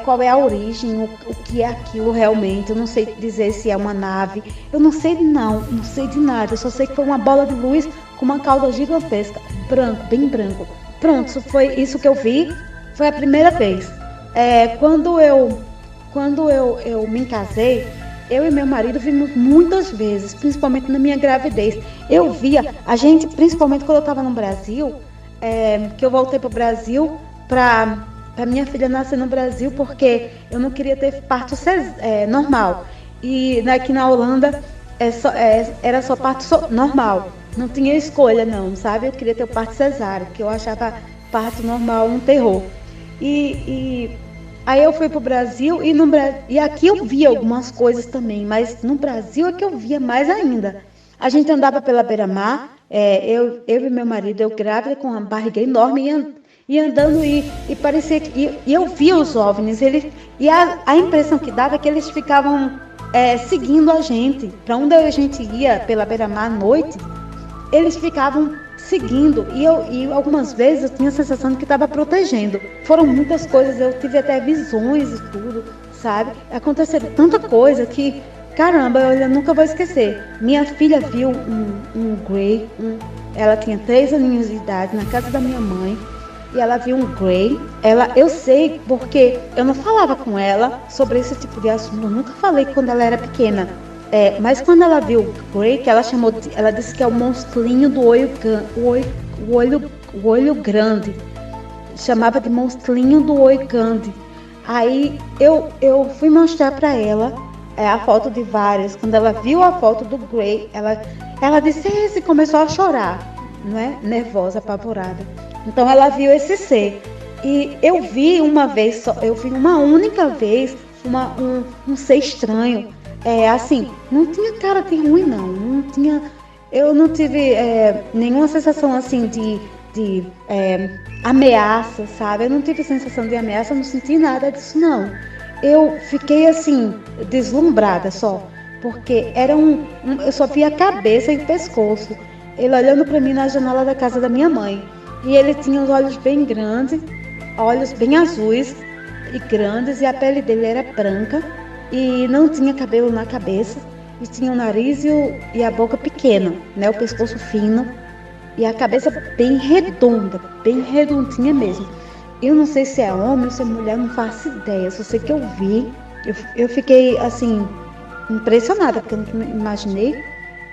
qual é a origem, o que é aquilo realmente. Eu não sei dizer se é uma nave, eu não sei de nada. Eu só sei que foi uma bola de luz com uma cauda gigantesca, bem branco. Pronto, foi isso que eu vi, foi a primeira vez. Quando eu me casei, eu e meu marido vimos muitas vezes, principalmente na minha gravidez. Eu via, a gente, principalmente quando eu estava no Brasil, que eu voltei para o Brasil para para minha filha nascer no Brasil, porque eu não queria ter parto normal. E aqui na Holanda era só parto normal. Não tinha escolha não, sabe? Eu queria ter o parto cesáreo, porque eu achava parto normal um terror. E aí eu fui pro Brasil e aqui eu via algumas coisas também, mas no Brasil é que eu via mais ainda. A gente andava pela beira-mar, eu e meu marido, eu grávida com uma barriga enorme e andando e parecia que e eu via os OVNIs, e a impressão que dava é que eles ficavam seguindo a gente. Para onde a gente ia pela beira-mar à noite, eles ficavam seguindo e algumas vezes eu tinha a sensação de que estava protegendo. Foram muitas coisas, eu tive até visões e tudo, sabe? Aconteceram tanta coisa que, caramba, eu nunca vou esquecer. Minha filha viu um Grey, ela tinha 3 aninhos de idade, na casa da minha mãe, e ela viu um Grey. Eu sei porque eu não falava com ela sobre esse tipo de assunto, eu nunca falei quando ela era pequena. Mas quando ela viu o Grey, que ela disse que é o monstrinho do olho grande. Chamava de monstrinho do olho grande. Aí eu fui mostrar para ela a foto de vários. Quando ela viu a foto do Grey, ela disse esse, começou a chorar, não é? Nervosa, apavorada. Então ela viu esse ser. E eu vi uma vez só, eu vi uma única vez um ser estranho. Assim, não tinha cara de ruim, não tinha, eu não tive nenhuma sensação assim de ameaça, sabe? Eu não tive sensação de ameaça, não senti nada disso, não. Eu fiquei assim, deslumbrada só, porque eu só via a cabeça e o pescoço, ele olhando para mim na janela da casa da minha mãe, e ele tinha os olhos bem grandes, olhos bem azuis e grandes, e a pele dele era branca, e não tinha cabelo na cabeça, e tinha o nariz e a boca pequena, né? O pescoço fino e a cabeça bem redondinha mesmo. Eu não sei se é homem ou se é mulher, não faço ideia, só sei que eu vi, eu fiquei assim, impressionada, porque eu não imaginei,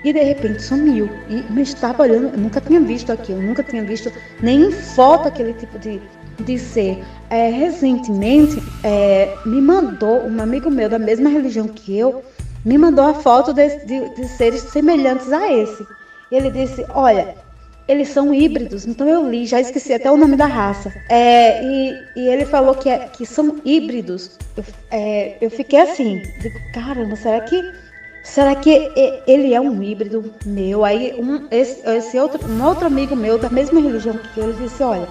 e de repente sumiu, e me estava olhando, eu nunca tinha visto aquilo, nunca tinha visto nem em foto aquele tipo de ser. Recentemente me mandou um amigo meu da mesma religião que eu, me mandou a foto de seres semelhantes a esse. Ele disse, olha, eles são híbridos. Então eu li, já esqueci até o nome da raça, e ele falou que são híbridos. Eu fiquei assim, digo, caramba, será que ele é um híbrido meu? Aí um outro amigo meu da mesma religião que eu, ele disse, olha,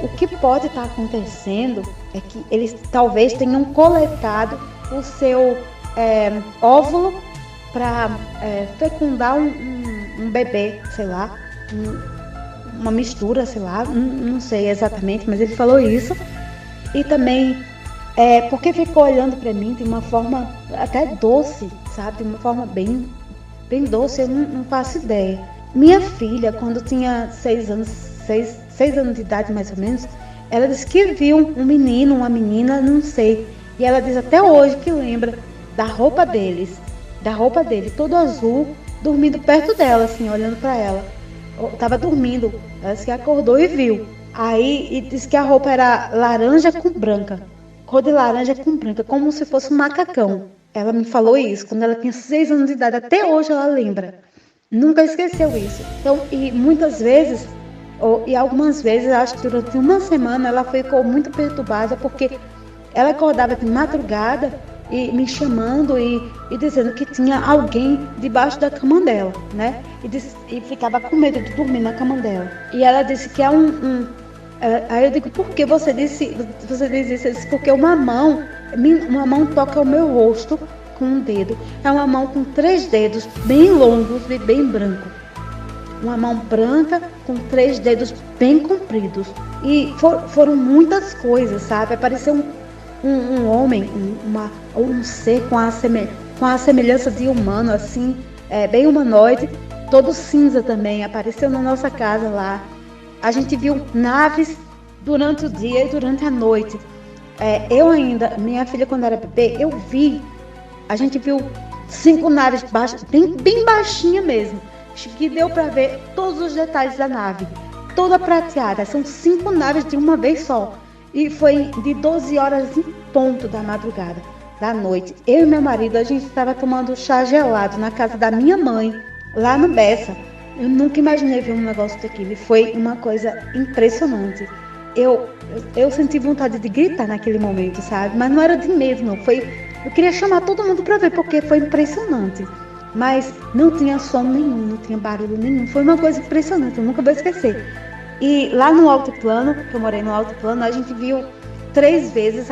o que pode estar acontecendo é que eles talvez tenham coletado o seu óvulo para fecundar um bebê, sei lá, uma mistura, sei lá, não sei exatamente, mas ele falou isso. E também porque ficou olhando para mim de uma forma até doce, sabe, de uma forma bem, bem doce, eu não faço ideia. Minha filha, quando tinha 6 anos de idade mais ou menos, ela disse que viu um menino, uma menina, não sei, e ela diz até hoje que lembra da roupa dele, todo azul, dormindo perto dela, assim, olhando para ela. Tava dormindo, ela disse que acordou e viu. Aí, e disse que a roupa era laranja com branca, cor de laranja com branca, como se fosse um macacão. Ela me falou isso quando ela tinha 6 anos de idade, até hoje ela lembra, nunca esqueceu isso. Então, e muitas vezes, e algumas vezes, acho que durante uma semana, ela ficou muito perturbada, porque ela acordava de madrugada e me chamando e dizendo que tinha alguém debaixo da cama dela, né? E ficava com medo de dormir na cama dela. E ela disse que aí eu digo, por que você diz isso? Ela disse, porque uma mão toca o meu rosto com um dedo. É uma mão com 3 dedos, bem longos e bem branco. Uma mão branca com 3 dedos bem compridos. E foram muitas coisas, sabe? Apareceu um homem, um ser com a semelhança de humano, assim, bem humanoide, todo cinza também, apareceu na nossa casa lá. A gente viu naves durante o dia e durante a noite. Minha filha quando era bebê, a gente viu 5 naves baixas, bem baixinha mesmo, que deu para ver todos os detalhes da nave, toda prateada. São 5 naves de uma vez só. E foi de 12 horas em ponto da madrugada, da noite. Eu e meu marido, a gente estava tomando chá gelado na casa da minha mãe, lá no Bessa. Eu nunca imaginei ver um negócio daquilo. E foi uma coisa impressionante. Eu senti vontade de gritar naquele momento, sabe? Mas não era de medo, não. Eu queria chamar todo mundo para ver, porque foi impressionante. Mas não tinha som nenhum, não tinha barulho nenhum. Foi uma coisa impressionante, eu nunca vou esquecer. E lá no altiplano, que eu morei no altiplano, a gente viu 3 vezes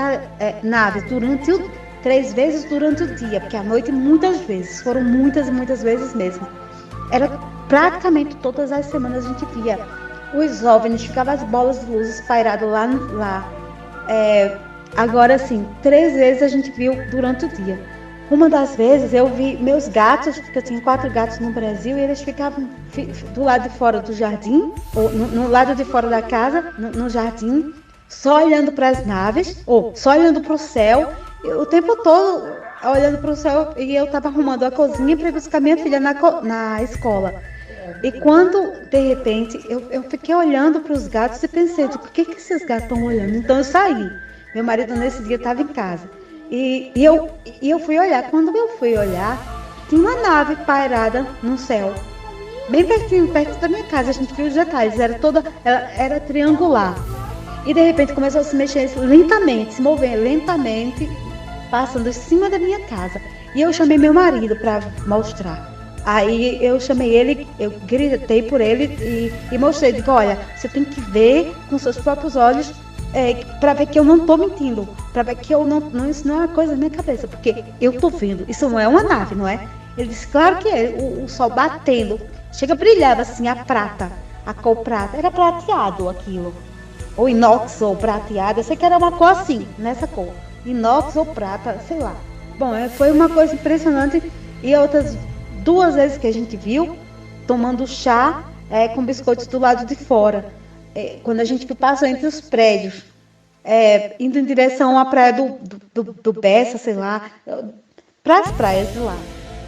naves três vezes durante o dia, porque à noite muitas vezes, foram muitas e muitas vezes mesmo. Era praticamente todas as semanas a gente via os OVNIs, ficavam as bolas de luzes pairadas lá. Agora sim, 3 vezes a gente viu durante o dia. Uma das vezes eu vi meus gatos, porque eu tinha 4 gatos no Brasil, e eles ficavam do lado de fora do jardim, ou no lado de fora da casa, no jardim, só olhando para as naves, ou só olhando para o céu, o tempo todo olhando para o céu, e eu estava arrumando a cozinha para ir buscar minha filha na escola. E quando, de repente, eu fiquei olhando para os gatos e pensei, por que esses gatos estão olhando? Então eu saí. Meu marido nesse dia estava em casa. E eu fui olhar. Quando eu fui olhar, tinha uma nave pairada no céu. Bem pertinho, perto da minha casa. A gente viu os detalhes. Ela era triangular. E de repente começou a se mexer lentamente, se mover lentamente, passando em cima da minha casa. E eu chamei meu marido para mostrar. Aí eu chamei ele, eu gritei por ele e mostrei, digo, olha, você tem que ver com seus próprios olhos, para ver que eu não estou mentindo, para ver que isso não é uma coisa na minha cabeça, porque eu estou vendo, isso não é uma nave, não é? Ele disse, claro que é, o sol batendo, chega, brilhava assim a prata, a cor prata, era prateado aquilo, ou inox ou prateado, eu sei que era uma cor assim, nessa cor, inox ou prata, sei lá. Bom, foi uma coisa impressionante. E outras 2 vezes que a gente viu tomando chá com biscoitos do lado de fora, quando a gente passou entre os prédios, indo em direção à praia do Bessa, sei lá, para as praias de lá.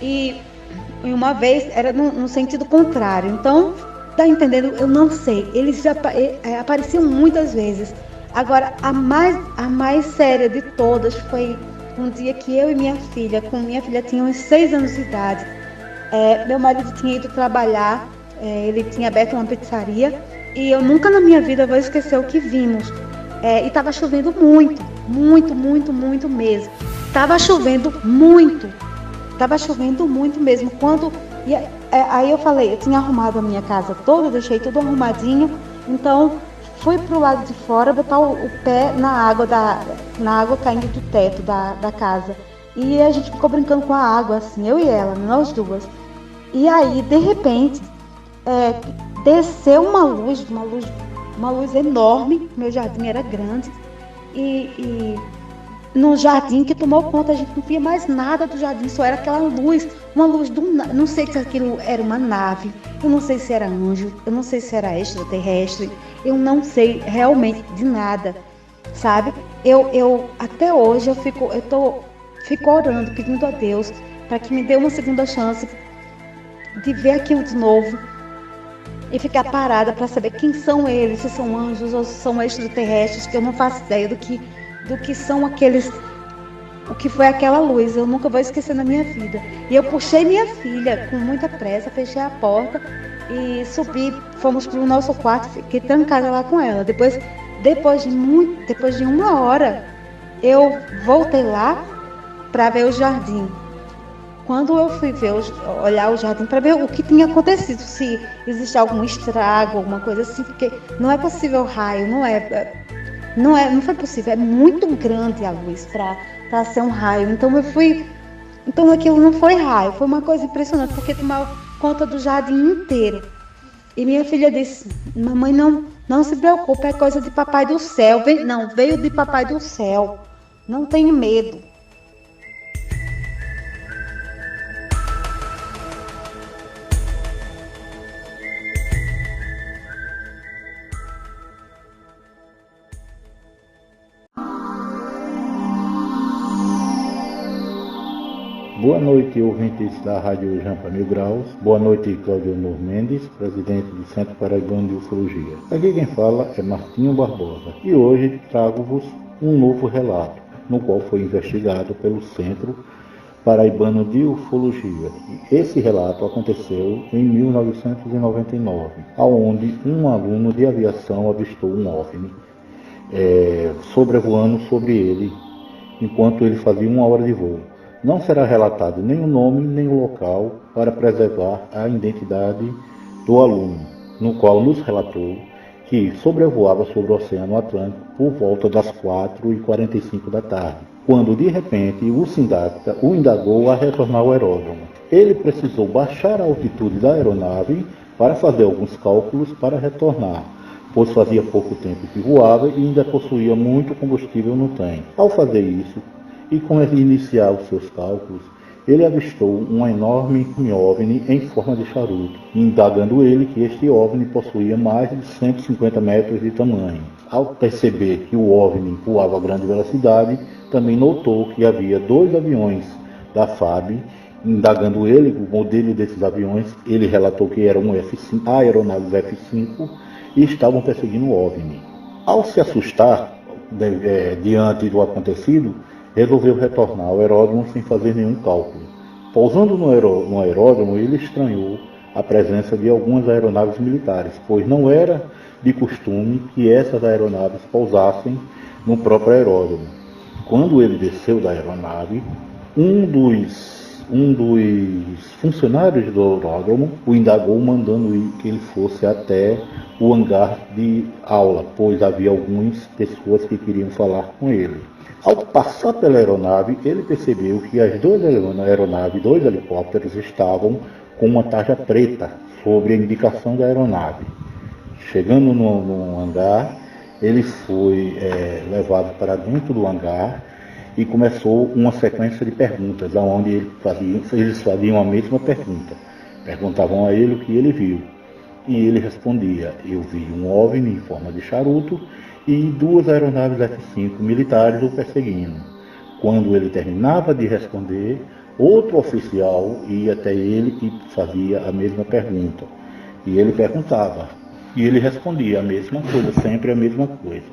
E uma vez era no sentido contrário. Então, tá entendendo? Eu não sei. Eles já apareciam muitas vezes. Agora, a mais séria de todas foi um dia que eu e minha filha tinha uns 6 anos de idade. Meu marido tinha ido trabalhar, ele tinha aberto uma pizzaria, e eu nunca na minha vida vou esquecer o que vimos. E estava chovendo muito, muito, muito, muito mesmo. Estava chovendo muito mesmo. Aí eu falei, eu tinha arrumado a minha casa toda, deixei tudo arrumadinho, então fui pro lado de fora botar o pé na água caindo do teto da casa. E a gente ficou brincando com a água, assim, eu e ela, nós duas. E aí, de repente, desceu uma luz enorme. Meu jardim era grande. E no jardim que tomou conta, a gente não via mais nada do jardim, só era aquela luz, uma luz não sei se aquilo era uma nave, eu não sei se era anjo, eu não sei se era extraterrestre, eu não sei realmente de nada, sabe? Eu até hoje eu fico orando, pedindo a Deus para que me dê uma segunda chance de ver aquilo de novo e ficar parada para saber quem são eles, se são anjos ou se são extraterrestres, que eu não faço ideia do que são aqueles, o que foi aquela luz. Eu nunca vou esquecer na minha vida. E eu puxei minha filha com muita pressa, fechei a porta e subi, fomos para o nosso quarto, fiquei trancada lá com ela. Depois de 1 hora, eu voltei lá para ver o jardim. Quando eu fui olhar o jardim para ver o que tinha acontecido, se existe algum estrago, alguma coisa assim, porque não é possível raio, não foi possível, é muito grande a luz para ser um raio. Então aquilo não foi raio, foi uma coisa impressionante, porque tomava conta do jardim inteiro. E minha filha disse, mamãe, não se preocupe, é coisa de papai do céu. Veio de papai do céu, não tenha medo. Boa noite, ouvintes da Rádio Jampa Mil Graus. Boa noite, Cláudio Nur Mendes, presidente do Centro Paraibano de Ufologia. Aqui quem fala é Martinho Barbosa e hoje trago-vos um novo relato, no qual foi investigado pelo Centro Paraibano de Ufologia. Esse relato aconteceu em 1999, onde um aluno de aviação avistou um OVNI sobrevoando sobre ele, enquanto ele fazia 1 hora de voo. Não será relatado nem o nome nem o local para preservar a identidade do aluno, no qual nos relatou que sobrevoava sobre o Oceano Atlântico por volta das 4h45 da tarde, quando de repente o sindicata o indagou a retornar ao aeródromo. Ele precisou baixar a altitude da aeronave para fazer alguns cálculos para retornar, pois fazia pouco tempo que voava e ainda possuía muito combustível no tanque. Ao fazer isso, e com ele iniciar os seus cálculos, ele avistou um enorme OVNI em forma de charuto, indagando ele que este OVNI possuía mais de 150 metros de tamanho. Ao perceber que o OVNI voava a grande velocidade, também notou que havia 2 aviões da FAB, indagando ele o modelo desses aviões. Ele relatou que eram F-5, aeronaves F-5, e estavam perseguindo o OVNI. Ao se assustar diante do acontecido, resolveu retornar ao aeródromo sem fazer nenhum cálculo. Pousando no aeródromo, ele estranhou a presença de algumas aeronaves militares, pois não era de costume que essas aeronaves pousassem no próprio aeródromo. Quando ele desceu da aeronave, um dos funcionários do aeródromo o indagou, mandando que ele fosse até o hangar de aula, pois havia algumas pessoas que queriam falar com ele. Ao passar pela aeronave, ele percebeu que as 2 aeronaves, 2 helicópteros, estavam com uma tarja preta sobre a indicação da aeronave. Chegando no hangar, ele foi levado para dentro do hangar e começou uma sequência de perguntas, onde eles faziam a mesma pergunta. Perguntavam a ele o que ele viu. E ele respondia: eu vi um OVNI em forma de charuto e 2 aeronaves F-5 militares o perseguindo. Quando ele terminava de responder, outro oficial ia até ele e fazia a mesma pergunta. E ele perguntava, e ele respondia a mesma coisa, sempre a mesma coisa.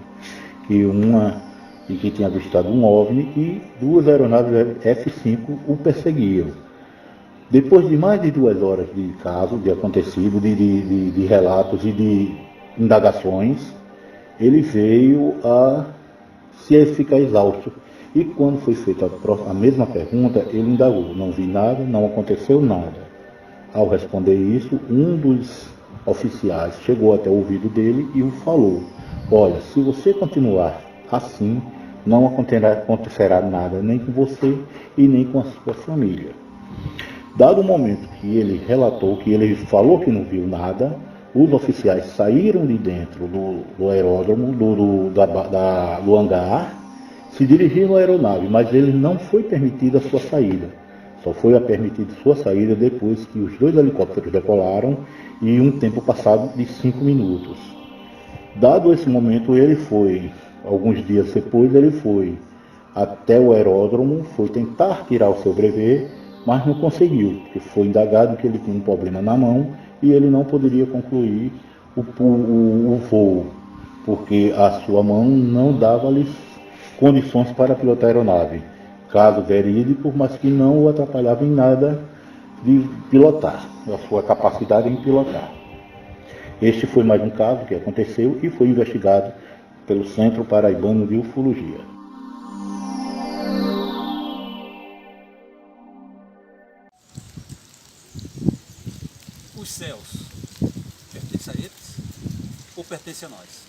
Que tinha avistado um OVNI e 2 aeronaves F-5 o perseguiam. Depois de mais de 2 horas de caso, de acontecido, de relatos e de indagações, ele veio a se ficar exausto. E quando foi feita a mesma pergunta, ele indagou: não vi nada, não aconteceu nada. Ao responder isso, um dos oficiais chegou até o ouvido dele e o falou: olha, se você continuar assim, não acontecerá nada nem com você e nem com a sua família. Dado o momento que ele relatou, que ele falou que não viu nada, os oficiais saíram de dentro do aeródromo, do hangar, se dirigiram à aeronave, mas ele não foi permitida a sua saída. Só foi permitida sua saída depois que os 2 helicópteros decolaram e um tempo passado de 5 minutos. Dado esse momento, alguns dias depois, ele foi até o aeródromo, foi tentar tirar o seu brevet, mas não conseguiu, porque foi indagado que ele tinha um problema na mão e ele não poderia concluir o voo, porque a sua mão não dava-lhe condições para pilotar a aeronave. Caso verídico, mas que não o atrapalhava em nada de pilotar, a sua capacidade em pilotar. Este foi mais um caso que aconteceu e foi investigado pelo Centro Paraibano de Ufologia. Os céus pertencem a eles ou pertencem a nós?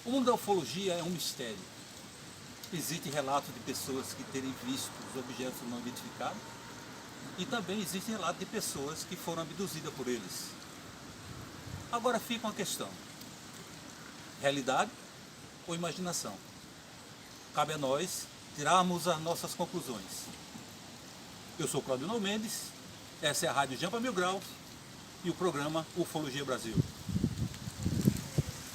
O mundo da ufologia é um mistério. Existem relatos de pessoas que terem visto os objetos não identificados e também existem relatos de pessoas que foram abduzidas por eles. Agora fica uma questão: realidade ou imaginação? Cabe a nós tirarmos as nossas conclusões. Eu sou Cláudio Nur Mendes, essa é a Rádio Jampa Mil Graus e o programa Ufologia Brasil.